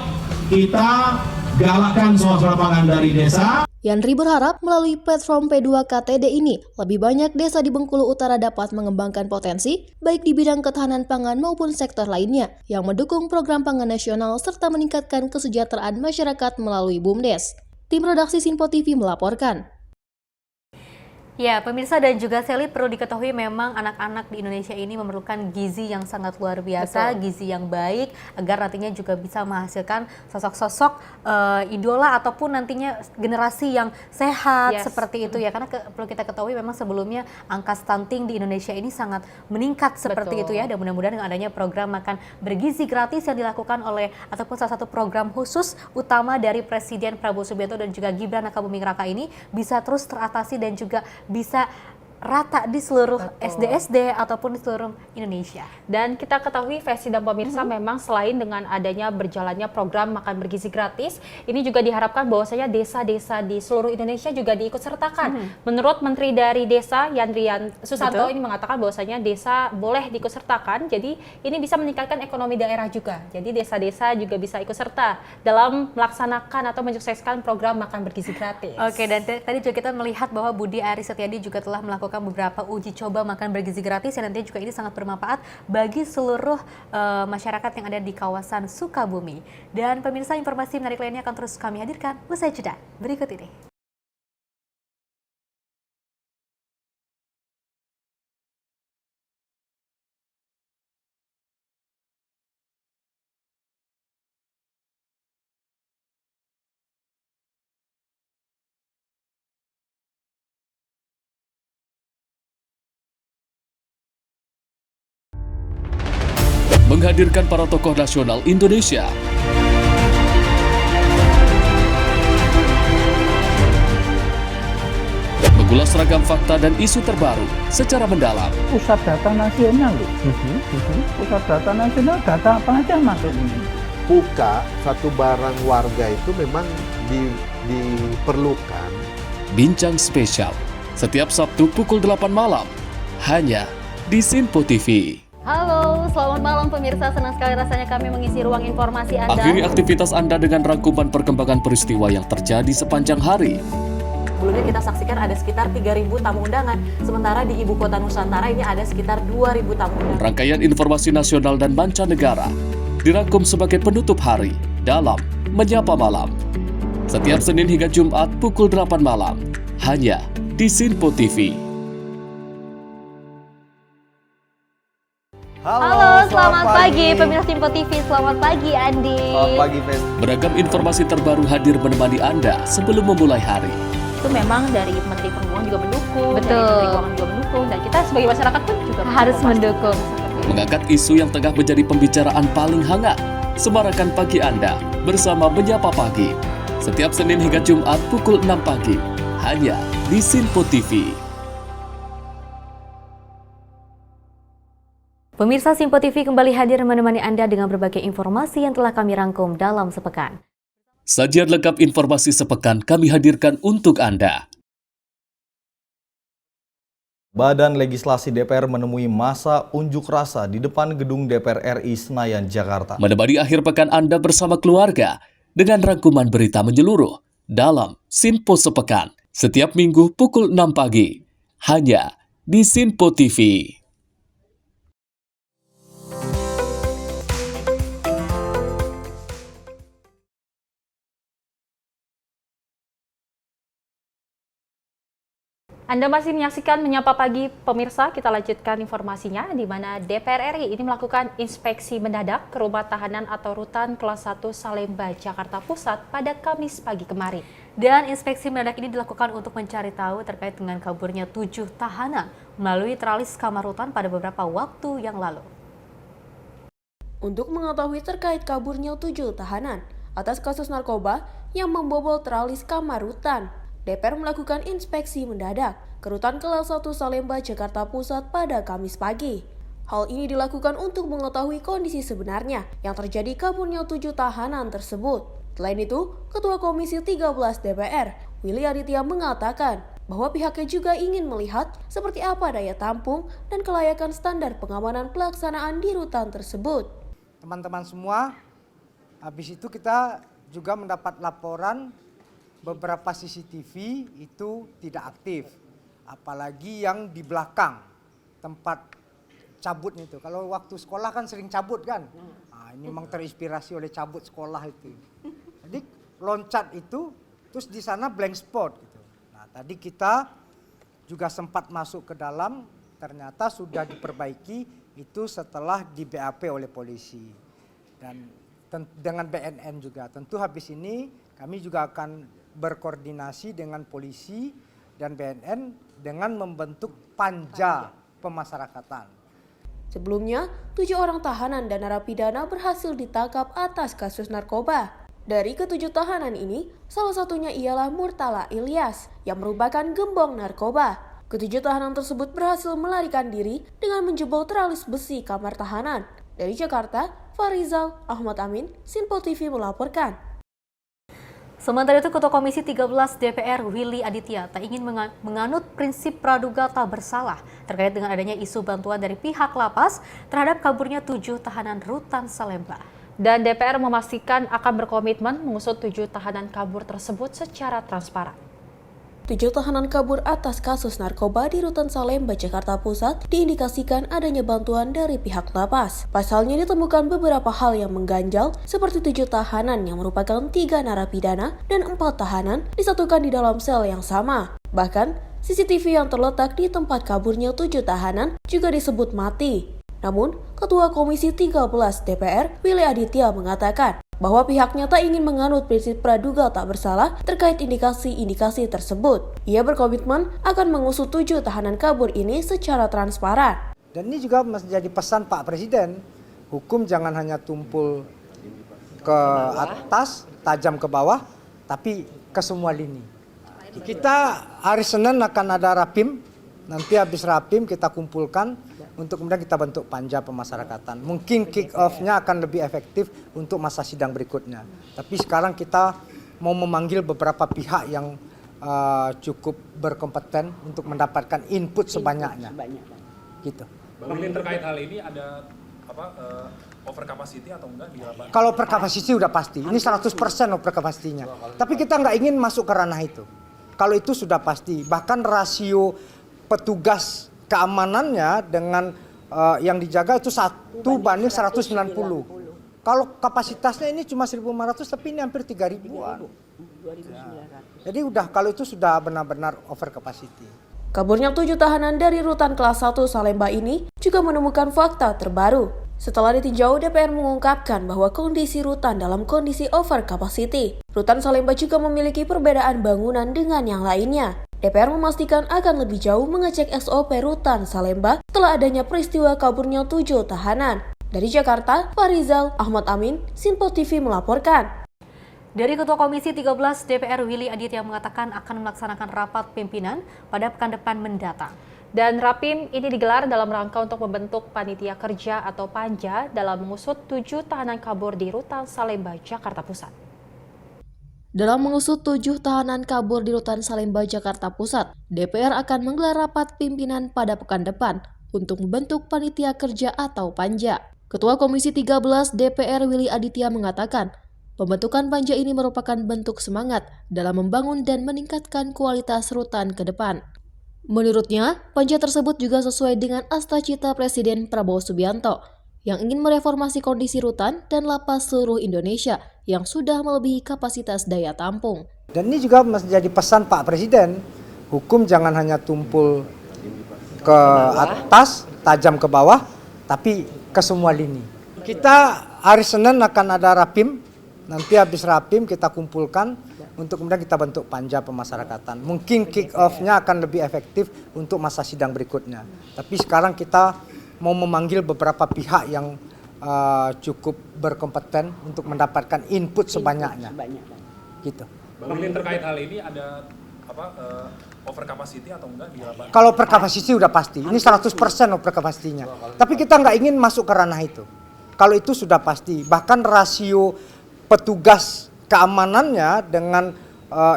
kita galakkan swasembada pangan dari desa. Yandri berharap melalui platform P2KTD ini, lebih banyak desa di Bengkulu Utara dapat mengembangkan potensi, baik di bidang ketahanan pangan maupun sektor lainnya, yang mendukung program pangan nasional serta meningkatkan kesejahteraan masyarakat melalui BUMDes. Tim redaksi Sinpo TV melaporkan. Ya, pemirsa dan juga Sally, perlu diketahui memang anak-anak di Indonesia ini memerlukan gizi yang sangat luar biasa, gizi yang baik, agar nantinya juga bisa menghasilkan sosok-sosok idola ataupun nantinya generasi yang sehat seperti itu ya. Karena perlu kita ketahui memang sebelumnya angka stunting di Indonesia ini sangat meningkat seperti itu ya. Dan mudah-mudahan dengan adanya program makan bergizi gratis yang dilakukan oleh ataupun salah satu program khusus utama dari Presiden Prabowo Subianto dan juga Gibran Rakabuming Raka ini bisa terus teratasi dan juga bisa rata di seluruh SD-SD ataupun di seluruh Indonesia. Dan kita ketahui Vesti dan pemirsa memang selain dengan adanya berjalannya program makan bergizi gratis, ini juga diharapkan bahwasanya desa-desa di seluruh Indonesia juga diikutsertakan. Menurut Menteri dari Desa Yandrian Susanto ini mengatakan bahwasanya desa boleh diikutsertakan, jadi ini bisa meningkatkan ekonomi daerah juga. Jadi desa-desa juga bisa ikut serta dalam melaksanakan atau mensukseskan program makan bergizi gratis. Oke, dan tadi juga kita melihat bahwa Budi Aris Setiadi juga telah melakukan beberapa uji coba makan bergizi gratis yang nantinya juga ini sangat bermanfaat bagi seluruh masyarakat yang ada di kawasan Sukabumi. Dan pemirsa, informasi menarik lainnya akan terus kami hadirkan usai jeda berikut ini. Menghadirkan para tokoh nasional Indonesia. Mengulas ragam fakta dan isu terbaru secara mendalam. Pusat data nasional, pusat data nasional, data apa aja masuk ini? Buka satu barang warga itu memang diperlukan. Bincang spesial setiap Sabtu pukul 8 malam hanya di Sinpo TV. Halo, selamat malam pemirsa. Senang sekali rasanya kami mengisi ruang informasi Anda. Akhiri aktivitas Anda dengan rangkuman perkembangan peristiwa yang terjadi sepanjang hari. Sebelumnya kita saksikan ada sekitar 3.000 tamu undangan, sementara di Ibu Kota Nusantara ini ada sekitar 2.000 tamu undangan. Rangkaian informasi nasional dan mancanegara dirangkum sebagai penutup hari dalam Menyapa Malam. Setiap Senin hingga Jumat pukul 8 malam, hanya di Sinpo TV. Halo, selamat pagi pemirsa Sinpo TV. Selamat pagi Andi. Selamat pagi Fen. Beragam informasi terbaru hadir menemani Anda sebelum memulai hari. Itu memang dari Menteri Perhubungan juga mendukung, Betul. dari Menteri Keuangan juga mendukung, dan kita sebagai masyarakat pun juga harus mendukung. Mengangkat isu yang tengah menjadi pembicaraan paling hangat. Semarakan pagi Anda bersama Menyapa Pagi. Setiap Senin hingga Jumat pukul 6 pagi, hanya di Sinpo TV. Pemirsa Sinpo TV kembali hadir menemani Anda dengan berbagai informasi yang telah kami rangkum dalam sepekan. Sajian lengkap informasi sepekan kami hadirkan untuk Anda. Badan Legislasi DPR menemui masa unjuk rasa di depan gedung DPR RI Senayan, Jakarta. Menemani akhir pekan Anda bersama keluarga dengan rangkuman berita menyeluruh dalam Sinpo Sepekan. Setiap minggu pukul 6 pagi, hanya di Sinpo TV. Anda masih menyaksikan Menyapa Pagi, pemirsa. Kita lanjutkan informasinya, di mana DPR RI ini melakukan inspeksi mendadak ke rumah tahanan atau rutan kelas 1 Salemba, Jakarta Pusat pada Kamis pagi kemarin. Dan inspeksi mendadak ini dilakukan untuk mencari tahu terkait dengan kaburnya 7 tahanan melalui tralis kamar rutan pada beberapa waktu yang lalu. Untuk mengetahui terkait kaburnya 7 tahanan atas kasus narkoba yang membobol tralis kamar rutan, DPR melakukan inspeksi mendadak ke rutan kelas 1 Salemba, Jakarta Pusat pada Kamis pagi. Hal ini dilakukan untuk mengetahui kondisi sebenarnya yang terjadi kaburnya 7 tahanan tersebut. Selain itu, Ketua Komisi 13 DPR, Willy Aditya mengatakan bahwa pihaknya juga ingin melihat seperti apa daya tampung dan kelayakan standar pengamanan pelaksanaan di rutan tersebut. Teman-teman semua, habis itu kita juga mendapat laporan beberapa CCTV itu tidak aktif. Apalagi yang di belakang tempat cabutnya itu. Kalau waktu sekolah kan sering cabut kan. Nah, ini memang terinspirasi oleh cabut sekolah itu. Jadi loncat itu terus di sana blank spot gitu. Nah, tadi kita juga sempat masuk ke dalam, ternyata sudah diperbaiki itu setelah di BAP oleh polisi. Dan dengan BNN juga. Tentu habis ini kami juga akan berkoordinasi dengan polisi dan BNN dengan membentuk panja pemasyarakatan. Sebelumnya, 7 orang tahanan dan narapidana berhasil ditangkap atas kasus narkoba. Dari ke-7 tahanan ini, salah satunya ialah Murtala Ilyas yang merupakan gembong narkoba. Ke-7 tahanan tersebut berhasil melarikan diri dengan menjebol teralis besi kamar tahanan. Dari Jakarta, Farizal Ahmad Amin, Sinpo TV melaporkan. Sementara itu, Ketua Komisi 13 DPR Willy Aditya tak ingin menganut prinsip praduga tak bersalah terkait dengan adanya isu bantuan dari pihak lapas terhadap kaburnya 7 tahanan rutan Salemba. Dan DPR memastikan akan berkomitmen mengusut 7 tahanan kabur tersebut secara transparan. 7 tahanan kabur atas kasus narkoba di rutan Salemba, Jakarta Pusat diindikasikan adanya bantuan dari pihak lapas. Pasalnya ditemukan beberapa hal yang mengganjal seperti 7 tahanan yang merupakan 3 narapidana dan 4 tahanan disatukan di dalam sel yang sama. Bahkan, CCTV yang terletak di tempat kaburnya 7 tahanan juga disebut mati. Namun, Ketua Komisi 13 DPR Willy Aditya mengatakan bahwa pihaknya tak ingin menganut prinsip praduga tak bersalah terkait indikasi-indikasi tersebut. Ia berkomitmen akan mengusut 7 tahanan kabur ini secara transparan. Dan ini juga menjadi pesan Pak Presiden, hukum jangan hanya tumpul ke atas, tajam ke bawah, tapi ke semua lini. Kita hari Senin akan ada rapim, nanti habis rapim kita kumpulkan untuk kemudian kita bentuk panja pemasyarakatan. Mungkin kick off-nya akan lebih efektif untuk masa sidang berikutnya. Tapi sekarang kita mau memanggil beberapa pihak yang cukup berkompeten untuk mendapatkan input sebanyaknya. Gitu. Bang Willy, terkait hal ini ada over capacity atau enggak di lapangan? Kalau over capacity udah pasti. Ini 100% over capacity-nya. Tapi kita nggak ingin masuk ke ranah itu. Kalau itu sudah pasti. Bahkan rasio petugas keamanannya dengan yang dijaga itu 1:190. Kalau kapasitasnya ini cuma 1.500 tapi ini hampir 3.000-an. Jadi udah kalau itu sudah benar-benar over capacity. Kaburnya 7 tahanan dari rutan kelas 1 Salemba ini juga menemukan fakta terbaru. Setelah ditinjau, DPR mengungkapkan bahwa kondisi rutan dalam kondisi over capacity. Rutan Salemba juga memiliki perbedaan bangunan dengan yang lainnya. DPR memastikan akan lebih jauh mengecek SOP rutan Salemba setelah adanya peristiwa kaburnya 7 tahanan. Dari Jakarta, Farizal Ahmad Amin, Sinpo TV melaporkan. Dari Ketua Komisi 13 DPR Willy Aditya mengatakan akan melaksanakan rapat pimpinan pada pekan depan mendatang. Dan rapim ini digelar dalam rangka untuk membentuk panitia kerja atau panja dalam mengusut 7 tahanan kabur di rutan Salemba, Jakarta Pusat. Dalam mengusut 7 tahanan kabur di rutan Salemba, Jakarta Pusat, DPR akan menggelar rapat pimpinan pada pekan depan untuk membentuk panitia kerja atau panja. Ketua Komisi 13 DPR Willy Aditya mengatakan, pembentukan panja ini merupakan bentuk semangat dalam membangun dan meningkatkan kualitas rutan ke depan. Menurutnya, panja tersebut juga sesuai dengan cita Presiden Prabowo Subianto yang ingin mereformasi kondisi rutan dan lapas seluruh Indonesia yang sudah melebihi kapasitas daya tampung. Dan ini juga menjadi pesan Pak Presiden, hukum jangan hanya tumpul ke atas, tajam ke bawah, tapi ke semua lini. Kita hari Senin akan ada rapim, nanti habis rapim kita kumpulkan untuk kemudian kita bentuk panja pemasyarakatan. Mungkin kick off-nya akan lebih efektif untuk masa sidang berikutnya. Tapi sekarang kita mau memanggil beberapa pihak yang cukup berkompeten untuk mendapatkan input sebanyaknya. Gitu. Bang Willy, terkait hal ini ada over capacity atau enggak di lapangan? Kalau over capacity udah pasti. Ini 100% over capacity-nya. Tapi kita nggak ingin masuk ke ranah itu. Kalau itu sudah pasti. Bahkan rasio petugas keamanannya dengan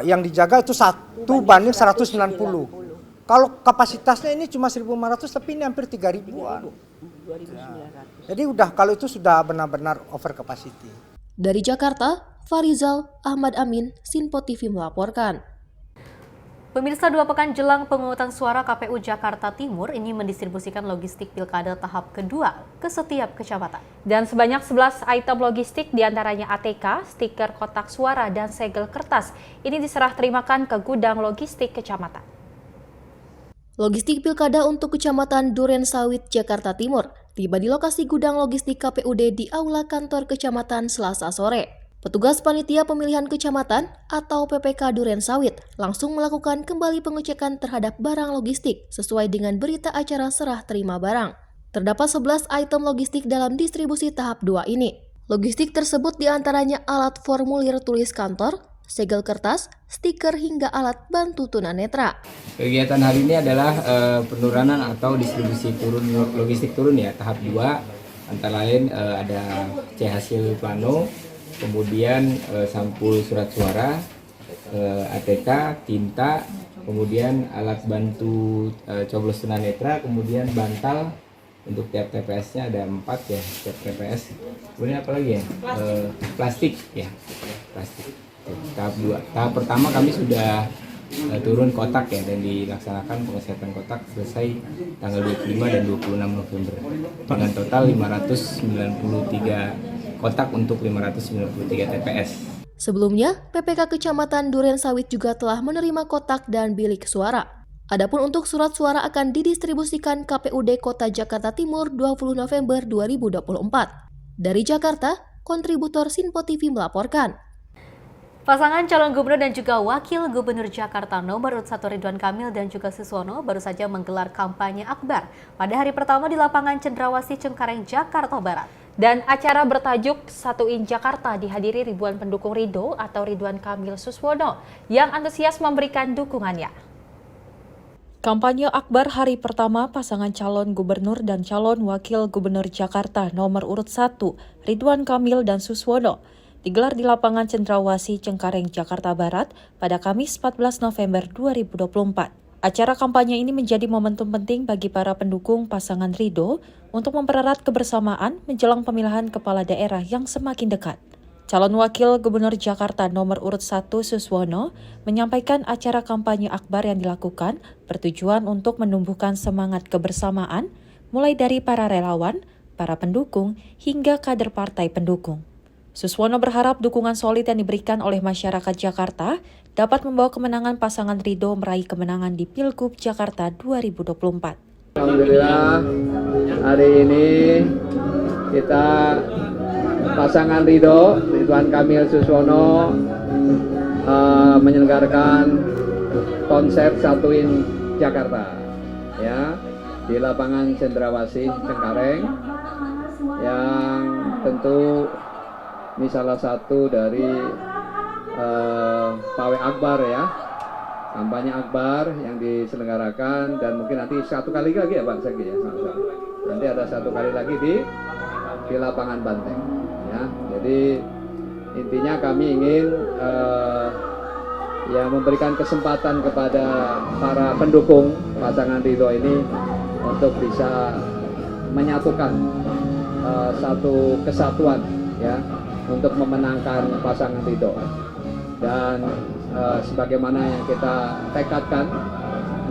yang dijaga itu 1:190. Kalau kapasitasnya ini cuma 1.500 tapi ini hampir 3.000-an. Jadi udah kalau itu sudah benar-benar over capacity. Dari Jakarta, Farizal Ahmad Amin, Sinpo TV melaporkan. Pemirsa, 2 pekan jelang pemungutan suara KPU Jakarta Timur ini mendistribusikan logistik pilkada tahap kedua ke setiap kecamatan. Dan sebanyak 11 item logistik diantaranya ATK, stiker kotak suara, dan segel kertas ini diserah terimakan ke gudang logistik kecamatan. Logistik pilkada untuk Kecamatan Durensawit, Jakarta Timur tiba di lokasi gudang logistik KPUD di Aula Kantor Kecamatan Selasa sore. Petugas Panitia Pemilihan Kecamatan atau PPK Durensawit langsung melakukan kembali pengecekan terhadap barang logistik sesuai dengan berita acara serah terima barang. Terdapat 11 item logistik dalam distribusi tahap 2 ini. Logistik tersebut diantaranya alat formulir tulis kantor, segel kertas, stiker hingga alat bantu tunanetra. Kegiatan hari ini adalah penurunan atau distribusi logistik turun ya, tahap 2. Antara lain ada C hasil plano, kemudian sampul surat suara, ATK, tinta, kemudian alat bantu coblos tunanetra, kemudian bantal untuk tiap TPS-nya ada 4 ya, tiap TPS. Kemudian apa lagi ya? Plastik ya, plastik. Tahap 2. Tahap pertama kami sudah turun kotak ya, dan dilaksanakan pengecekan kotak selesai tanggal 25 dan 26 November dengan total 593 kotak untuk 593 TPS. Sebelumnya, PPK Kecamatan Durensawit juga telah menerima kotak dan bilik suara. Adapun untuk surat suara akan didistribusikan KPUD Kota Jakarta Timur 20 November 2024. Dari Jakarta, kontributor Sinpo TV melaporkan. Pasangan calon gubernur dan juga wakil gubernur Jakarta nomor urut 1 Ridwan Kamil dan juga Suswono baru saja menggelar kampanye akbar pada hari pertama di lapangan Cendrawasih Cengkareng, Jakarta Barat. Dan acara bertajuk Satuin Jakarta dihadiri ribuan pendukung Ridho atau Ridwan Kamil Suswono yang antusias memberikan dukungannya. Kampanye akbar hari pertama pasangan calon gubernur dan calon wakil gubernur Jakarta nomor urut 1 Ridwan Kamil dan Suswono digelar di lapangan Cendrawasih Cengkareng, Jakarta Barat pada Kamis 14 November 2024. Acara kampanye ini menjadi momentum penting bagi para pendukung pasangan Ridho untuk mempererat kebersamaan menjelang pemilihan kepala daerah yang semakin dekat. Calon wakil gubernur Jakarta nomor urut 1 Suswono menyampaikan acara kampanye akbar yang dilakukan bertujuan untuk menumbuhkan semangat kebersamaan mulai dari para relawan, para pendukung, hingga kader partai pendukung. Suswono berharap dukungan solid yang diberikan oleh masyarakat Jakarta dapat membawa kemenangan pasangan Ridho meraih kemenangan di Pilgub Jakarta 2024. Alhamdulillah, hari ini kita pasangan Ridho, Ridwan Kamil Suswono menyelenggarakan konsep Satuin Jakarta ya di lapangan Cendrawasih Cengkareng, yang tentu ini salah satu dari pawai akbar ya, kampanye akbar yang diselenggarakan, dan mungkin nanti satu kali lagi ya Pak Segi ya, nanti ada satu kali lagi di lapangan Banteng ya. Jadi intinya kami ingin ya memberikan kesempatan kepada para pendukung pasangan Ridho ini untuk bisa menyatukan satu kesatuan ya, untuk memenangkan pasangan Ridho. Dan sebagaimana yang kita tekadkan,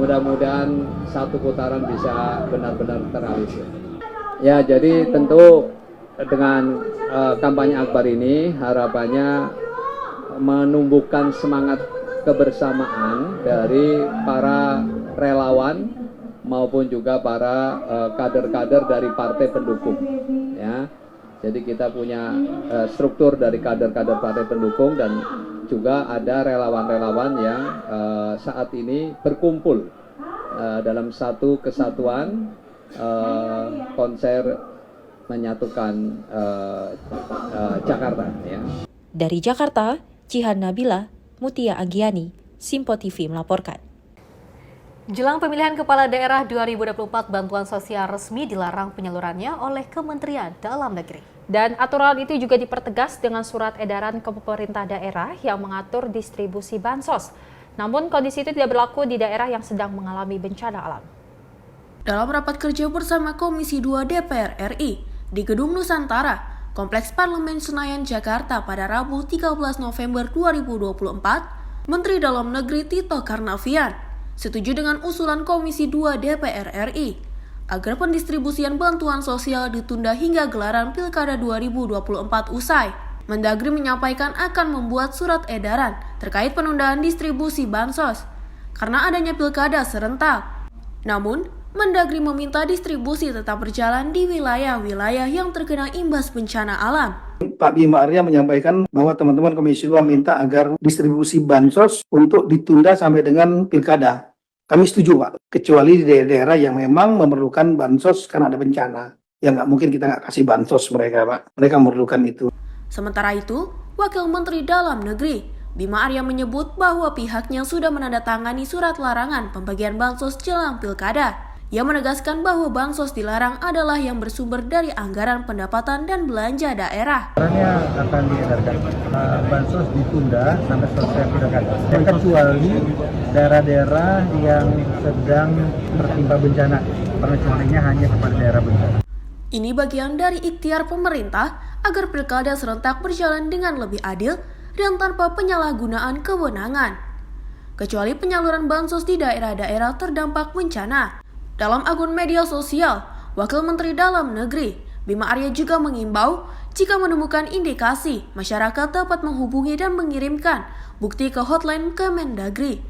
mudah-mudahan satu putaran bisa benar-benar terrealisir. Ya, jadi tentu dengan kampanye akbar ini harapannya menumbuhkan semangat kebersamaan dari para relawan maupun juga para kader-kader dari partai pendukung ya. Jadi kita punya struktur dari kader-kader partai pendukung, dan juga ada relawan-relawan yang saat ini berkumpul dalam satu kesatuan konser menyatukan Jakarta ya. Dari Jakarta, Jihan Nabila, Mutia Anggiani, Sinpo TV melaporkan. Jelang pemilihan kepala daerah 2024, bantuan sosial resmi dilarang penyalurannya oleh Kementerian Dalam Negeri. Dan aturan itu juga dipertegas dengan surat edaran ke pemerintah daerah yang mengatur distribusi bansos. Namun kondisi itu tidak berlaku di daerah yang sedang mengalami bencana alam. Dalam rapat kerja bersama Komisi 2 DPR RI di Gedung Nusantara, Kompleks Parlemen Senayan, Jakarta pada Rabu 13 November 2024, Menteri Dalam Negeri Tito Karnavian setuju dengan usulan Komisi 2 DPR RI agar pendistribusian bantuan sosial ditunda hingga gelaran Pilkada 2024 usai. Mendagri menyampaikan akan membuat surat edaran terkait penundaan distribusi bansos karena adanya pilkada serentak. Namun, Mendagri meminta distribusi tetap berjalan di wilayah-wilayah yang terkena imbas bencana alam. Pak Bima Arya menyampaikan bahwa teman-teman Komisi 2 minta agar distribusi bansos untuk ditunda sampai dengan pilkada. Kami setuju, Pak, kecuali di daerah-daerah yang memang memerlukan bansos karena ada bencana. Ya nggak mungkin kita nggak kasih bansos mereka, Pak. Mereka memerlukan itu. Sementara itu, Wakil Menteri Dalam Negeri Bima Arya menyebut bahwa pihaknya sudah menandatangani surat larangan pembagian bansos jelang pilkada. Ia menegaskan bahwa bansos dilarang adalah yang bersumber dari anggaran pendapatan dan belanja daerah. Caranya akan diedarkan bansos ditunda sampai selesai pilkada, kecuali daerah-daerah yang sedang tertimpa bencana. Pengecualiannya hanya kepada daerah bencana. Ini bagian dari ikhtiar pemerintah agar pilkada serentak berjalan dengan lebih adil dan tanpa penyalahgunaan kewenangan. Kecuali penyaluran bansos di daerah-daerah terdampak bencana. Dalam akun media sosial, Wakil Menteri Dalam Negeri Bima Arya juga mengimbau jika menemukan indikasi, masyarakat dapat menghubungi dan mengirimkan bukti ke hotline Kemendagri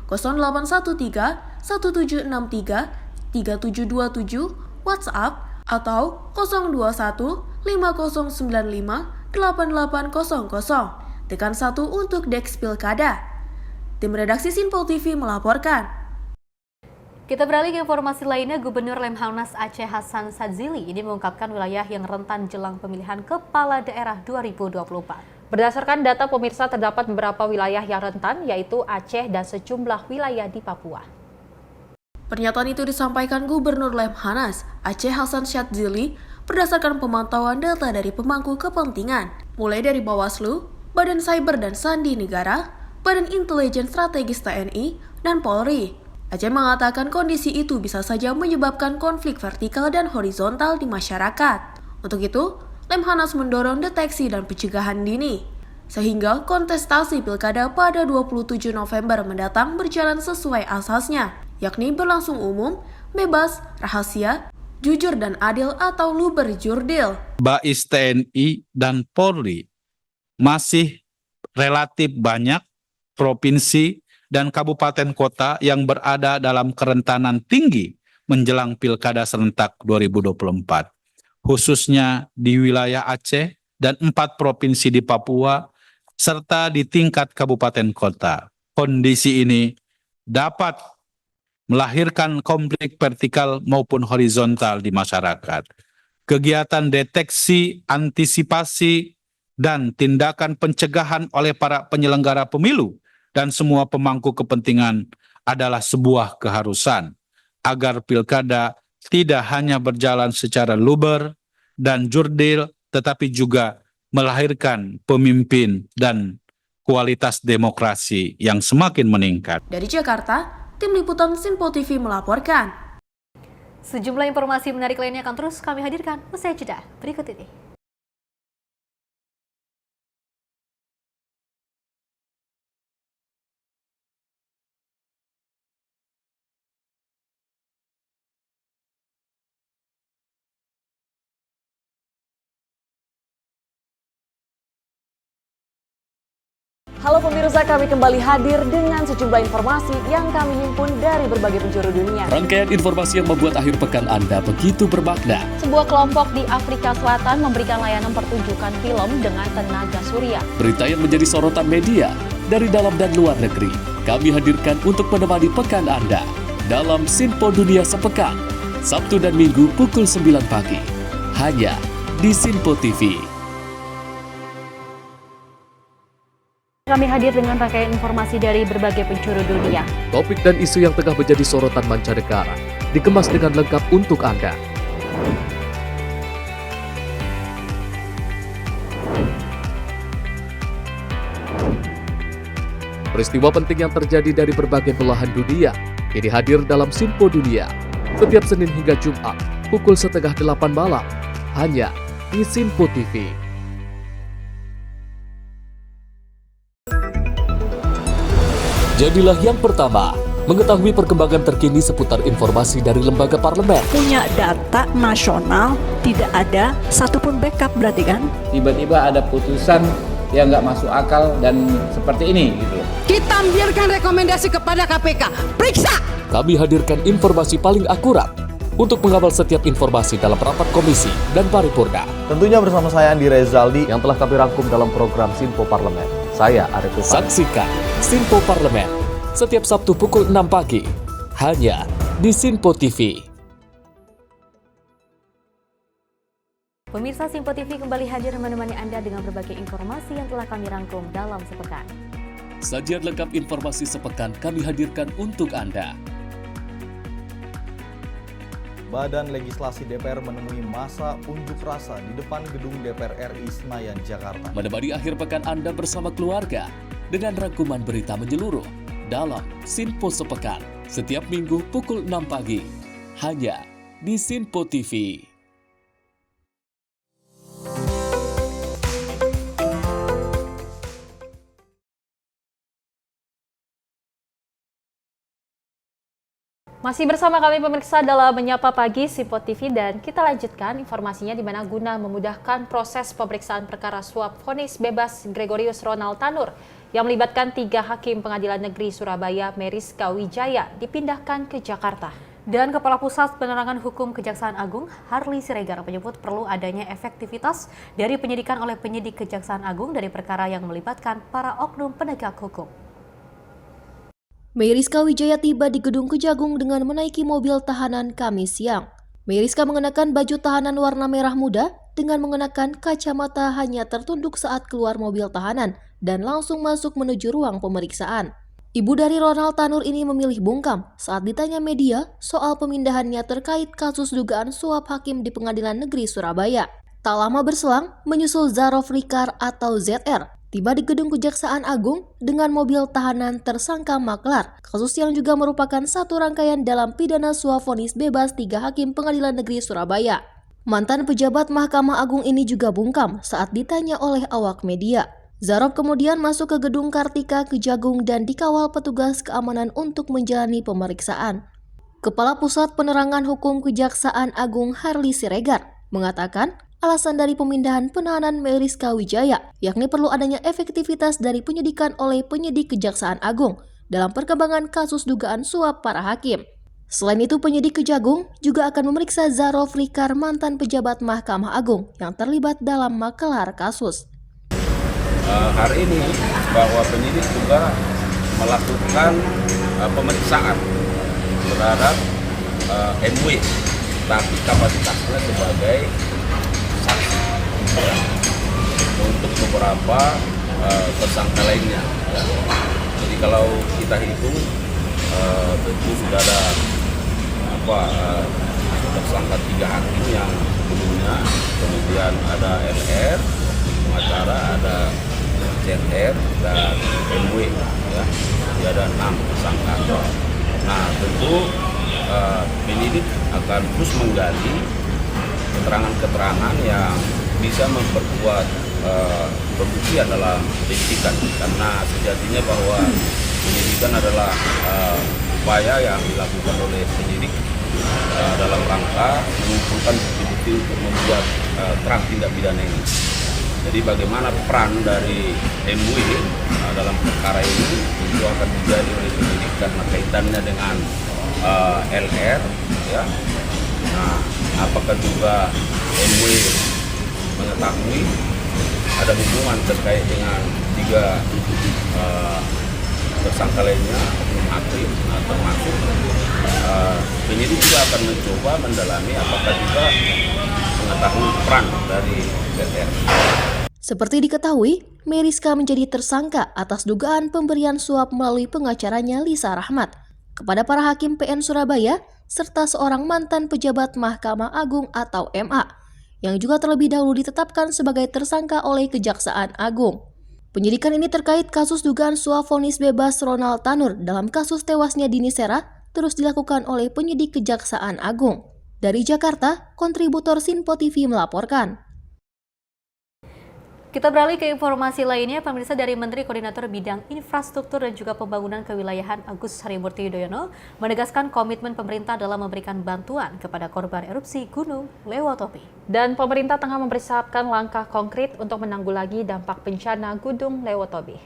0813 1763 3727 WhatsApp atau 021 5095 8800. Tekan 1 untuk Deks Pilkada. Tim redaksi Sinpo TV melaporkan. Kita beralih ke informasi lainnya, Gubernur Lemhanas Aceh Hasan Sadzili ini mengungkapkan wilayah yang rentan jelang pemilihan kepala daerah 2024. Berdasarkan data pemirsa, terdapat beberapa wilayah yang rentan, yaitu Aceh dan sejumlah wilayah di Papua. Pernyataan itu disampaikan Gubernur Lemhanas Aceh Hasan Sadzili berdasarkan pemantauan data dari pemangku kepentingan, mulai dari Bawaslu, Badan Cyber dan Sandi Negara, Badan Intelijen Strategis TNI, dan Polri. Aceh mengatakan kondisi itu bisa saja menyebabkan konflik vertikal dan horizontal di masyarakat. Untuk itu, Lemhanas mendorong deteksi dan pencegahan dini, sehingga kontestasi pilkada pada 27 November mendatang berjalan sesuai asasnya, yakni berlangsung umum, bebas, rahasia, jujur dan adil atau luber jurdil. Bais TNI dan Polri masih relatif banyak provinsi dan kabupaten kota yang berada dalam kerentanan tinggi menjelang Pilkada serentak 2024, khususnya di wilayah Aceh dan 4 provinsi di Papua, serta di tingkat kabupaten kota. Kondisi ini dapat melahirkan konflik vertikal maupun horizontal di masyarakat. Kegiatan deteksi, antisipasi, dan tindakan pencegahan oleh para penyelenggara pemilu dan semua pemangku kepentingan adalah sebuah keharusan agar pilkada tidak hanya berjalan secara luber dan jurdil, tetapi juga melahirkan pemimpin dan kualitas demokrasi yang semakin meningkat. Dari Jakarta, Tim Liputan Sinpo TV melaporkan. Sejumlah informasi menarik lainnya akan terus kami hadirkan usai jeda berikut ini. Halo pemirsa, kami kembali hadir dengan sejumlah informasi yang kami himpun dari berbagai penjuru dunia. Rangkaian informasi yang membuat akhir pekan Anda begitu bermakna. Sebuah kelompok di Afrika Selatan memberikan layanan pertunjukan film dengan tenaga surya. Berita yang menjadi sorotan media dari dalam dan luar negeri, kami hadirkan untuk menemani pekan Anda dalam Sinpo Dunia Sepekan, Sabtu dan Minggu pukul 9 pagi, hanya di Sinpo TV. Kami hadir dengan rangkaian informasi dari berbagai penjuru dunia. Topik dan isu yang tengah menjadi sorotan mancanegara dikemas dengan lengkap untuk Anda. Peristiwa penting yang terjadi dari berbagai belahan dunia ini hadir dalam Sinpo Dunia setiap Senin hingga Jumat pukul 7:30 malam hanya di di Sinpo TV. Jadilah yang pertama mengetahui perkembangan terkini seputar informasi dari lembaga parlemen. Punya data nasional, tidak ada satupun backup berarti kan? Tiba-tiba ada putusan yang nggak masuk akal dan seperti ini gitu. Kita biarkan rekomendasi kepada KPK, periksa! Kami hadirkan informasi paling akurat untuk mengawal setiap informasi dalam rapat komisi dan paripurna. Tentunya bersama saya Andi Rezaldi yang telah kami rangkum dalam program Sinpo Parlemen. Saya Arif Tufan. Saksikan Sinpo Parlemen setiap Sabtu pukul 6 pagi hanya di Sinpo TV. Pemirsa Sinpo TV kembali hadir menemani Anda dengan berbagai informasi yang telah kami rangkum dalam sepekan. Sajian lengkap informasi sepekan kami hadirkan untuk Anda. Badan Legislasi DPR menemui masa unjuk rasa di depan gedung DPR RI Senayan, Jakarta. Menemani akhir pekan Anda bersama keluarga dengan rangkuman berita menyeluruh dalam Sinpo Sepekan setiap minggu pukul 6 pagi hanya di Sinpo TV. Masih bersama kami pemirsa dalam Menyapa Pagi Sinpo TV dan kita lanjutkan informasinya di mana guna memudahkan proses pemeriksaan perkara suap vonis bebas Gregorius Ronald Tanur yang melibatkan 3 hakim Pengadilan Negeri Surabaya Meriska Wijaya dipindahkan ke Jakarta. Dan Kepala Pusat Penerangan Hukum Kejaksaan Agung Harli Siregar menyebut perlu adanya efektivitas dari penyidikan oleh penyidik Kejaksaan Agung dari perkara yang melibatkan para oknum penegak hukum. Meriska Wijaya tiba di Gedung Kejagung dengan menaiki mobil tahanan Kamis siang. Meriska mengenakan baju tahanan warna merah muda dengan mengenakan kacamata hanya tertunduk saat keluar mobil tahanan dan langsung masuk menuju ruang pemeriksaan. Ibu dari Ronald Tanur ini memilih bungkam saat ditanya media soal pemindahannya terkait kasus dugaan suap hakim di Pengadilan Negeri Surabaya. Tak lama berselang, menyusul Zarof Rikar atau ZR tiba di Gedung Kejaksaan Agung dengan mobil tahanan tersangka maklar, kasus yang juga merupakan satu rangkaian dalam pidana suap vonis bebas 3 hakim Pengadilan Negeri Surabaya. Mantan pejabat Mahkamah Agung ini juga bungkam saat ditanya oleh awak media. Zarof kemudian masuk ke Gedung Kartika Kejagung dan dikawal petugas keamanan untuk menjalani pemeriksaan. Kepala Pusat Penerangan Hukum Kejaksaan Agung Harli Siregar mengatakan alasan dari pemindahan penahanan Meriska Wijaya, yakni perlu adanya efektivitas dari penyidikan oleh penyidik Kejaksaan Agung dalam perkembangan kasus dugaan suap para hakim. Selain itu, penyidik Kejagung juga akan memeriksa Zarof Rikar, mantan pejabat Mahkamah Agung yang terlibat dalam makelar kasus. Hari ini bahwa penyidik juga melakukan pemeriksaan terhadap MW, tapi kapasitasnya sebagai saksi ya, untuk beberapa tersangka lainnya ya. Jadi kalau kita hitung tentu sudah ada tersangka 3 hakim yang sebelumnya, kemudian ada LR pengacara, ada ZR dan MW ya. Jadi ada 6 tersangka. Nah tentu penyidik akan terus menggali keterangan-keterangan yang bisa memperkuat pembuktian dalam penyidikan, karena sejatinya bahwa penyidikan adalah upaya yang dilakukan oleh penyidik dalam rangka mengumpulkan bukti-bukti untuk membuat terang tindak pidana ini. Jadi bagaimana peran dari MW dalam perkara ini itu akan digali oleh penyidik karena kaitannya dengan LR ya. Nah, apakah juga MW mengetahui ada hubungan terkait dengan 3 tersangka lainnya, oknum hakim termasuk penyidik juga akan mencoba mendalami apakah juga mengetahui peran dari ZR. Seperti diketahui, Meriska menjadi tersangka atas dugaan pemberian suap melalui pengacaranya Lisa Rahmat kepada para hakim PN Surabaya serta seorang mantan pejabat Mahkamah Agung atau MA yang juga terlebih dahulu ditetapkan sebagai tersangka oleh Kejaksaan Agung. Penyidikan ini terkait kasus dugaan suap vonis bebas Ronald Tanur dalam kasus tewasnya Dini Sera terus dilakukan oleh penyidik Kejaksaan Agung. Dari Jakarta, kontributor Sinpo TV melaporkan. Kita beralih ke informasi lainnya, pemirsa. Dari Menteri Koordinator Bidang Infrastruktur dan juga Pembangunan Kewilayahan Agus Harimurti Yudhoyono menegaskan komitmen pemerintah dalam memberikan bantuan kepada korban erupsi Gunung Leutobi. Dan pemerintah tengah mempersiapkan langkah konkret untuk menanggulangi dampak bencana Gunung Leutobi.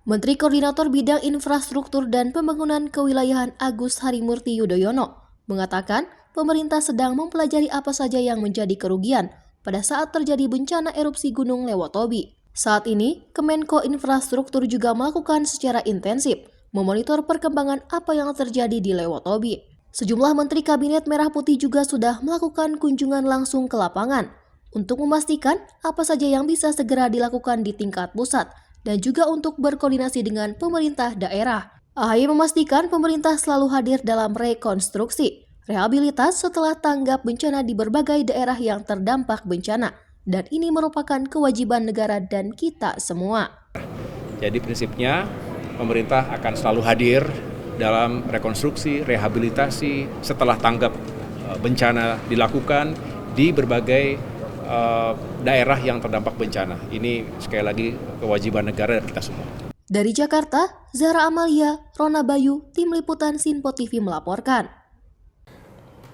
Menteri Koordinator Bidang Infrastruktur dan Pembangunan Kewilayahan Agus Harimurti Yudhoyono mengatakan pemerintah sedang mempelajari apa saja yang menjadi kerugian pada saat terjadi bencana erupsi Gunung Leutobi. Saat ini, Kemenko Infrastruktur juga melakukan secara intensif memonitor perkembangan apa yang terjadi di Leutobi. Sejumlah Menteri Kabinet Merah Putih juga sudah melakukan kunjungan langsung ke lapangan untuk memastikan apa saja yang bisa segera dilakukan di tingkat pusat dan juga untuk berkoordinasi dengan pemerintah daerah. AHY memastikan pemerintah selalu hadir dalam rekonstruksi rehabilitas setelah tanggap bencana di berbagai daerah yang terdampak bencana, dan ini merupakan kewajiban negara dan kita semua. Jadi prinsipnya pemerintah akan selalu hadir dalam rekonstruksi, rehabilitasi setelah tanggap bencana dilakukan di berbagai daerah yang terdampak bencana. Ini sekali lagi kewajiban negara dan kita semua. Dari Jakarta, Zahra Amalia, Rona Bayu, Tim Liputan Sinpo TV melaporkan.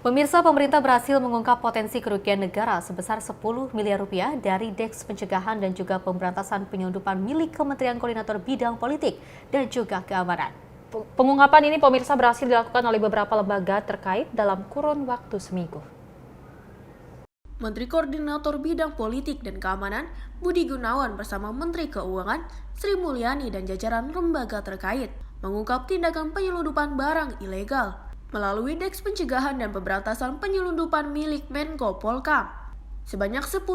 Pemirsa, pemerintah berhasil mengungkap potensi kerugian negara sebesar 10 miliar rupiah dari Deks Pencegahan dan juga Pemberantasan Penyelundupan milik Kementerian Koordinator Bidang Politik dan juga Keamanan. Pengungkapan ini pemirsa berhasil dilakukan oleh beberapa lembaga terkait dalam kurun waktu seminggu. Menteri Koordinator Bidang Politik dan Keamanan Budi Gunawan bersama Menteri Keuangan Sri Mulyani dan jajaran lembaga terkait mengungkap tindakan penyelundupan barang ilegal melalui Deks Pencegahan dan Pemberantasan Penyelundupan milik Menko Polhukam. Sebanyak 10,3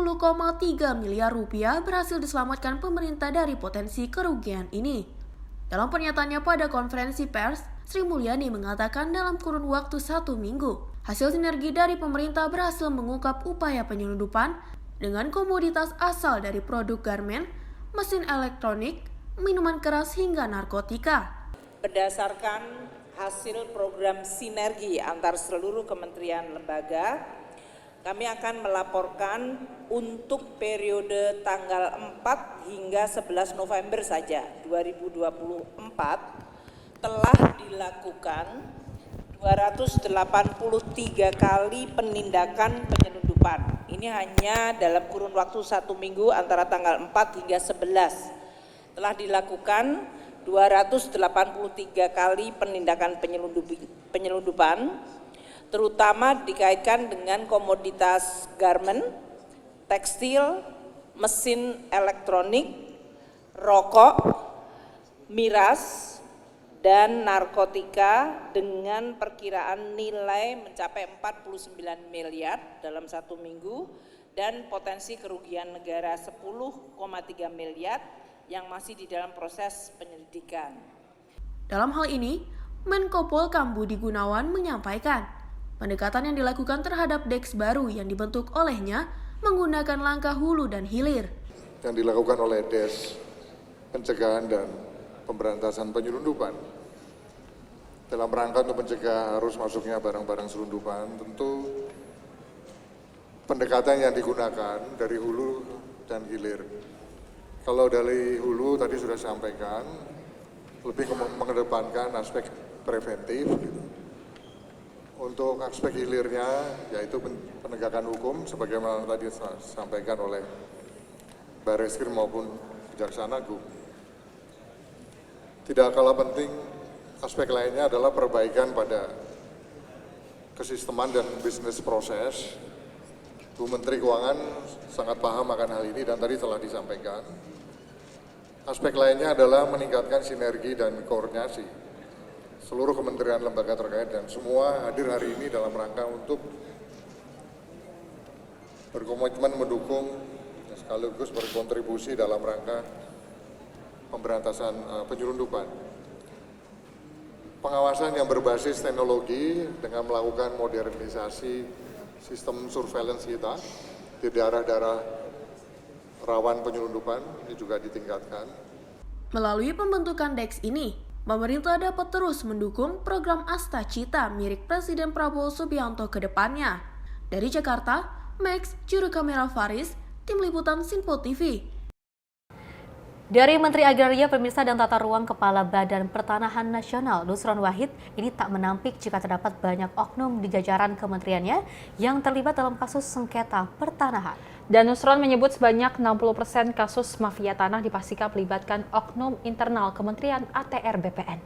miliar rupiah berhasil diselamatkan pemerintah dari potensi kerugian ini. Dalam pernyataannya pada konferensi pers, Sri Mulyani mengatakan dalam kurun waktu 1 minggu, hasil sinergi dari pemerintah berhasil mengungkap upaya penyelundupan dengan komoditas asal dari produk garmen, mesin elektronik, minuman keras hingga narkotika. Berdasarkan hasil program sinergi antar seluruh kementerian lembaga, kami akan melaporkan untuk periode tanggal 4 hingga 11 November saja 2024 telah dilakukan 283 kali penindakan penyelundupan. Ini hanya dalam kurun waktu 1 minggu antara tanggal 4 hingga 11 telah dilakukan 283 kali penindakan penyelundupan, terutama dikaitkan dengan komoditas garmen, tekstil, mesin elektronik, rokok, miras, dan narkotika dengan perkiraan nilai mencapai 49 miliar dalam 1 minggu dan potensi kerugian negara 10,3 miliar yang masih di dalam proses penyelidikan. Dalam hal ini, Menko Polhukam Budi Gunawan menyampaikan, pendekatan yang dilakukan terhadap Deks baru yang dibentuk olehnya menggunakan langkah hulu dan hilir. Yang dilakukan oleh Des Pencegahan dan Pemberantasan Penyelundupan dalam rangka untuk mencegah arus masuknya barang-barang selundupan, tentu pendekatan yang digunakan dari hulu dan hilir. Kalau dari hulu tadi sudah sampaikan, lebih mengedepankan aspek preventif. Gitu. Untuk aspek hilirnya, yaitu penegakan hukum, sebagaimana tadi disampaikan oleh Barreskrim maupun Kejaksaan Agung. Tidak kalah penting, aspek lainnya adalah perbaikan pada kesisteman dan bisnis proses. Bu Menteri Keuangan sangat paham akan hal ini dan tadi telah disampaikan. Aspek lainnya adalah meningkatkan sinergi dan koordinasi seluruh kementerian lembaga terkait dan semua hadir hari ini dalam rangka untuk berkomitmen mendukung sekaligus berkontribusi dalam rangka pemberantasan penyelundupan. Pengawasan yang berbasis teknologi dengan melakukan modernisasi sistem surveillance kita di daerah-daerah rawan penyelundupan ini juga ditingkatkan. Melalui pembentukan Deks ini, pemerintah dapat terus mendukung program Asta Cita milik Presiden Prabowo Subianto ke depannya. Dari Jakarta, Max, juru kamera Faris, Tim Liputan Sinpo TV. Dari Menteri Agraria, Pemirsa dan Tata Ruang Kepala Badan Pertanahan Nasional, Nusron Wahid, ini tak menampik jika terdapat banyak oknum di jajaran kementeriannya yang terlibat dalam kasus sengketa pertanahan. Dan Nusron menyebut sebanyak 60% kasus mafia tanah dipastikan melibatkan oknum internal Kementerian ATR BPN.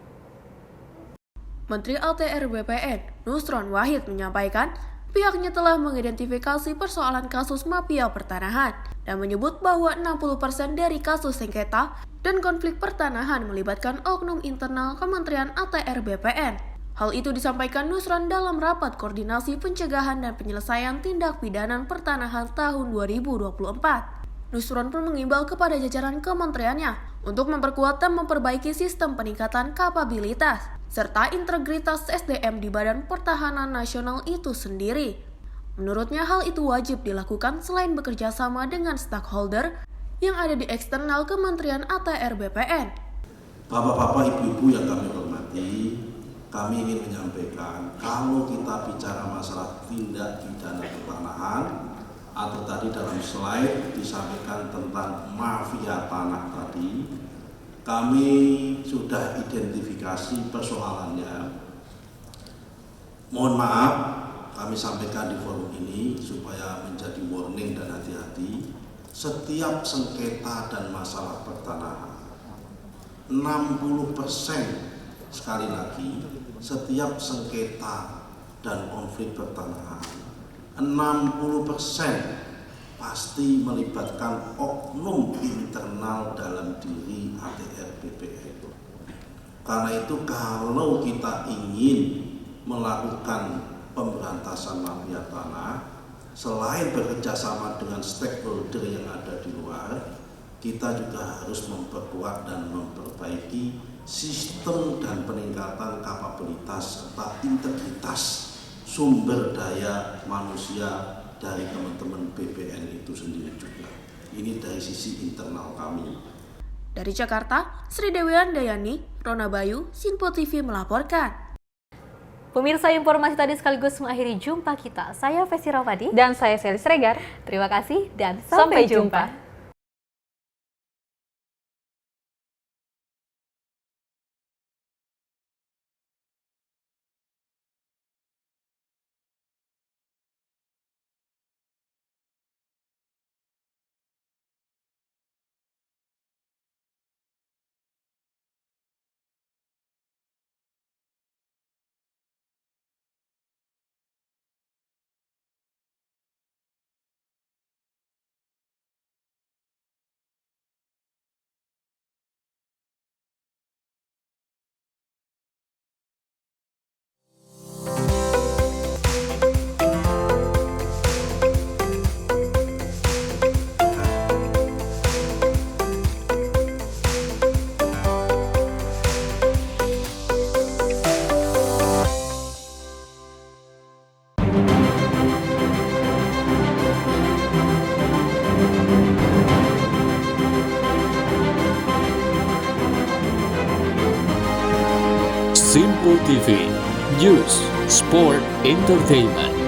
Menteri ATR BPN, Nusron Wahid menyampaikan pihaknya telah mengidentifikasi persoalan kasus mafia pertanahan dan menyebut bahwa 60% dari kasus sengketa dan konflik pertanahan melibatkan oknum internal Kementerian ATR BPN. Hal itu disampaikan Nusron dalam rapat koordinasi pencegahan dan penyelesaian tindak pidana pertanahan tahun 2024. Nusron pun mengimbau kepada jajaran kementeriannya untuk memperkuat dan memperbaiki sistem peningkatan kapabilitas serta integritas SDM di Badan Pertahanan Nasional itu sendiri. Menurutnya hal itu wajib dilakukan selain bekerja sama dengan stakeholder yang ada di eksternal Kementerian ATR BPN. Bapak-bapak, ibu-ibu yang kami hormati, kami ingin menyampaikan kalau kita bicara masalah tindak pidana pertanahan atau tadi dalam slide disampaikan tentang mafia tanah tadi, kami sudah identifikasi persoalannya. Mohon maaf, kami sampaikan di forum ini supaya menjadi warning dan hati-hati. Setiap sengketa dan masalah pertanahan, 60%, sekali lagi, setiap sengketa dan konflik pertanahan, 60% pasti melibatkan oknum internal dalam diri ATR BPN. Karena itu kalau kita ingin melakukan pemberantasan mafia tanah, selain bekerja sama dengan stakeholder yang ada di luar, kita juga harus memperkuat dan memperbaiki sistem dan peningkatan kapabilitas serta integritas sumber daya manusia dari teman-teman BPN itu sendiri juga. Ini dari sisi internal kami. Dari Jakarta, Sri Dewi Andayani, Rona Bayu, Sinpo TV melaporkan. Pemirsa, informasi tadi sekaligus mengakhiri jumpa kita. Saya Festi Rawadi. Dan saya Selis Regar. Terima kasih dan sampai jumpa. Sinpo TV, News, Sport, Entertainment.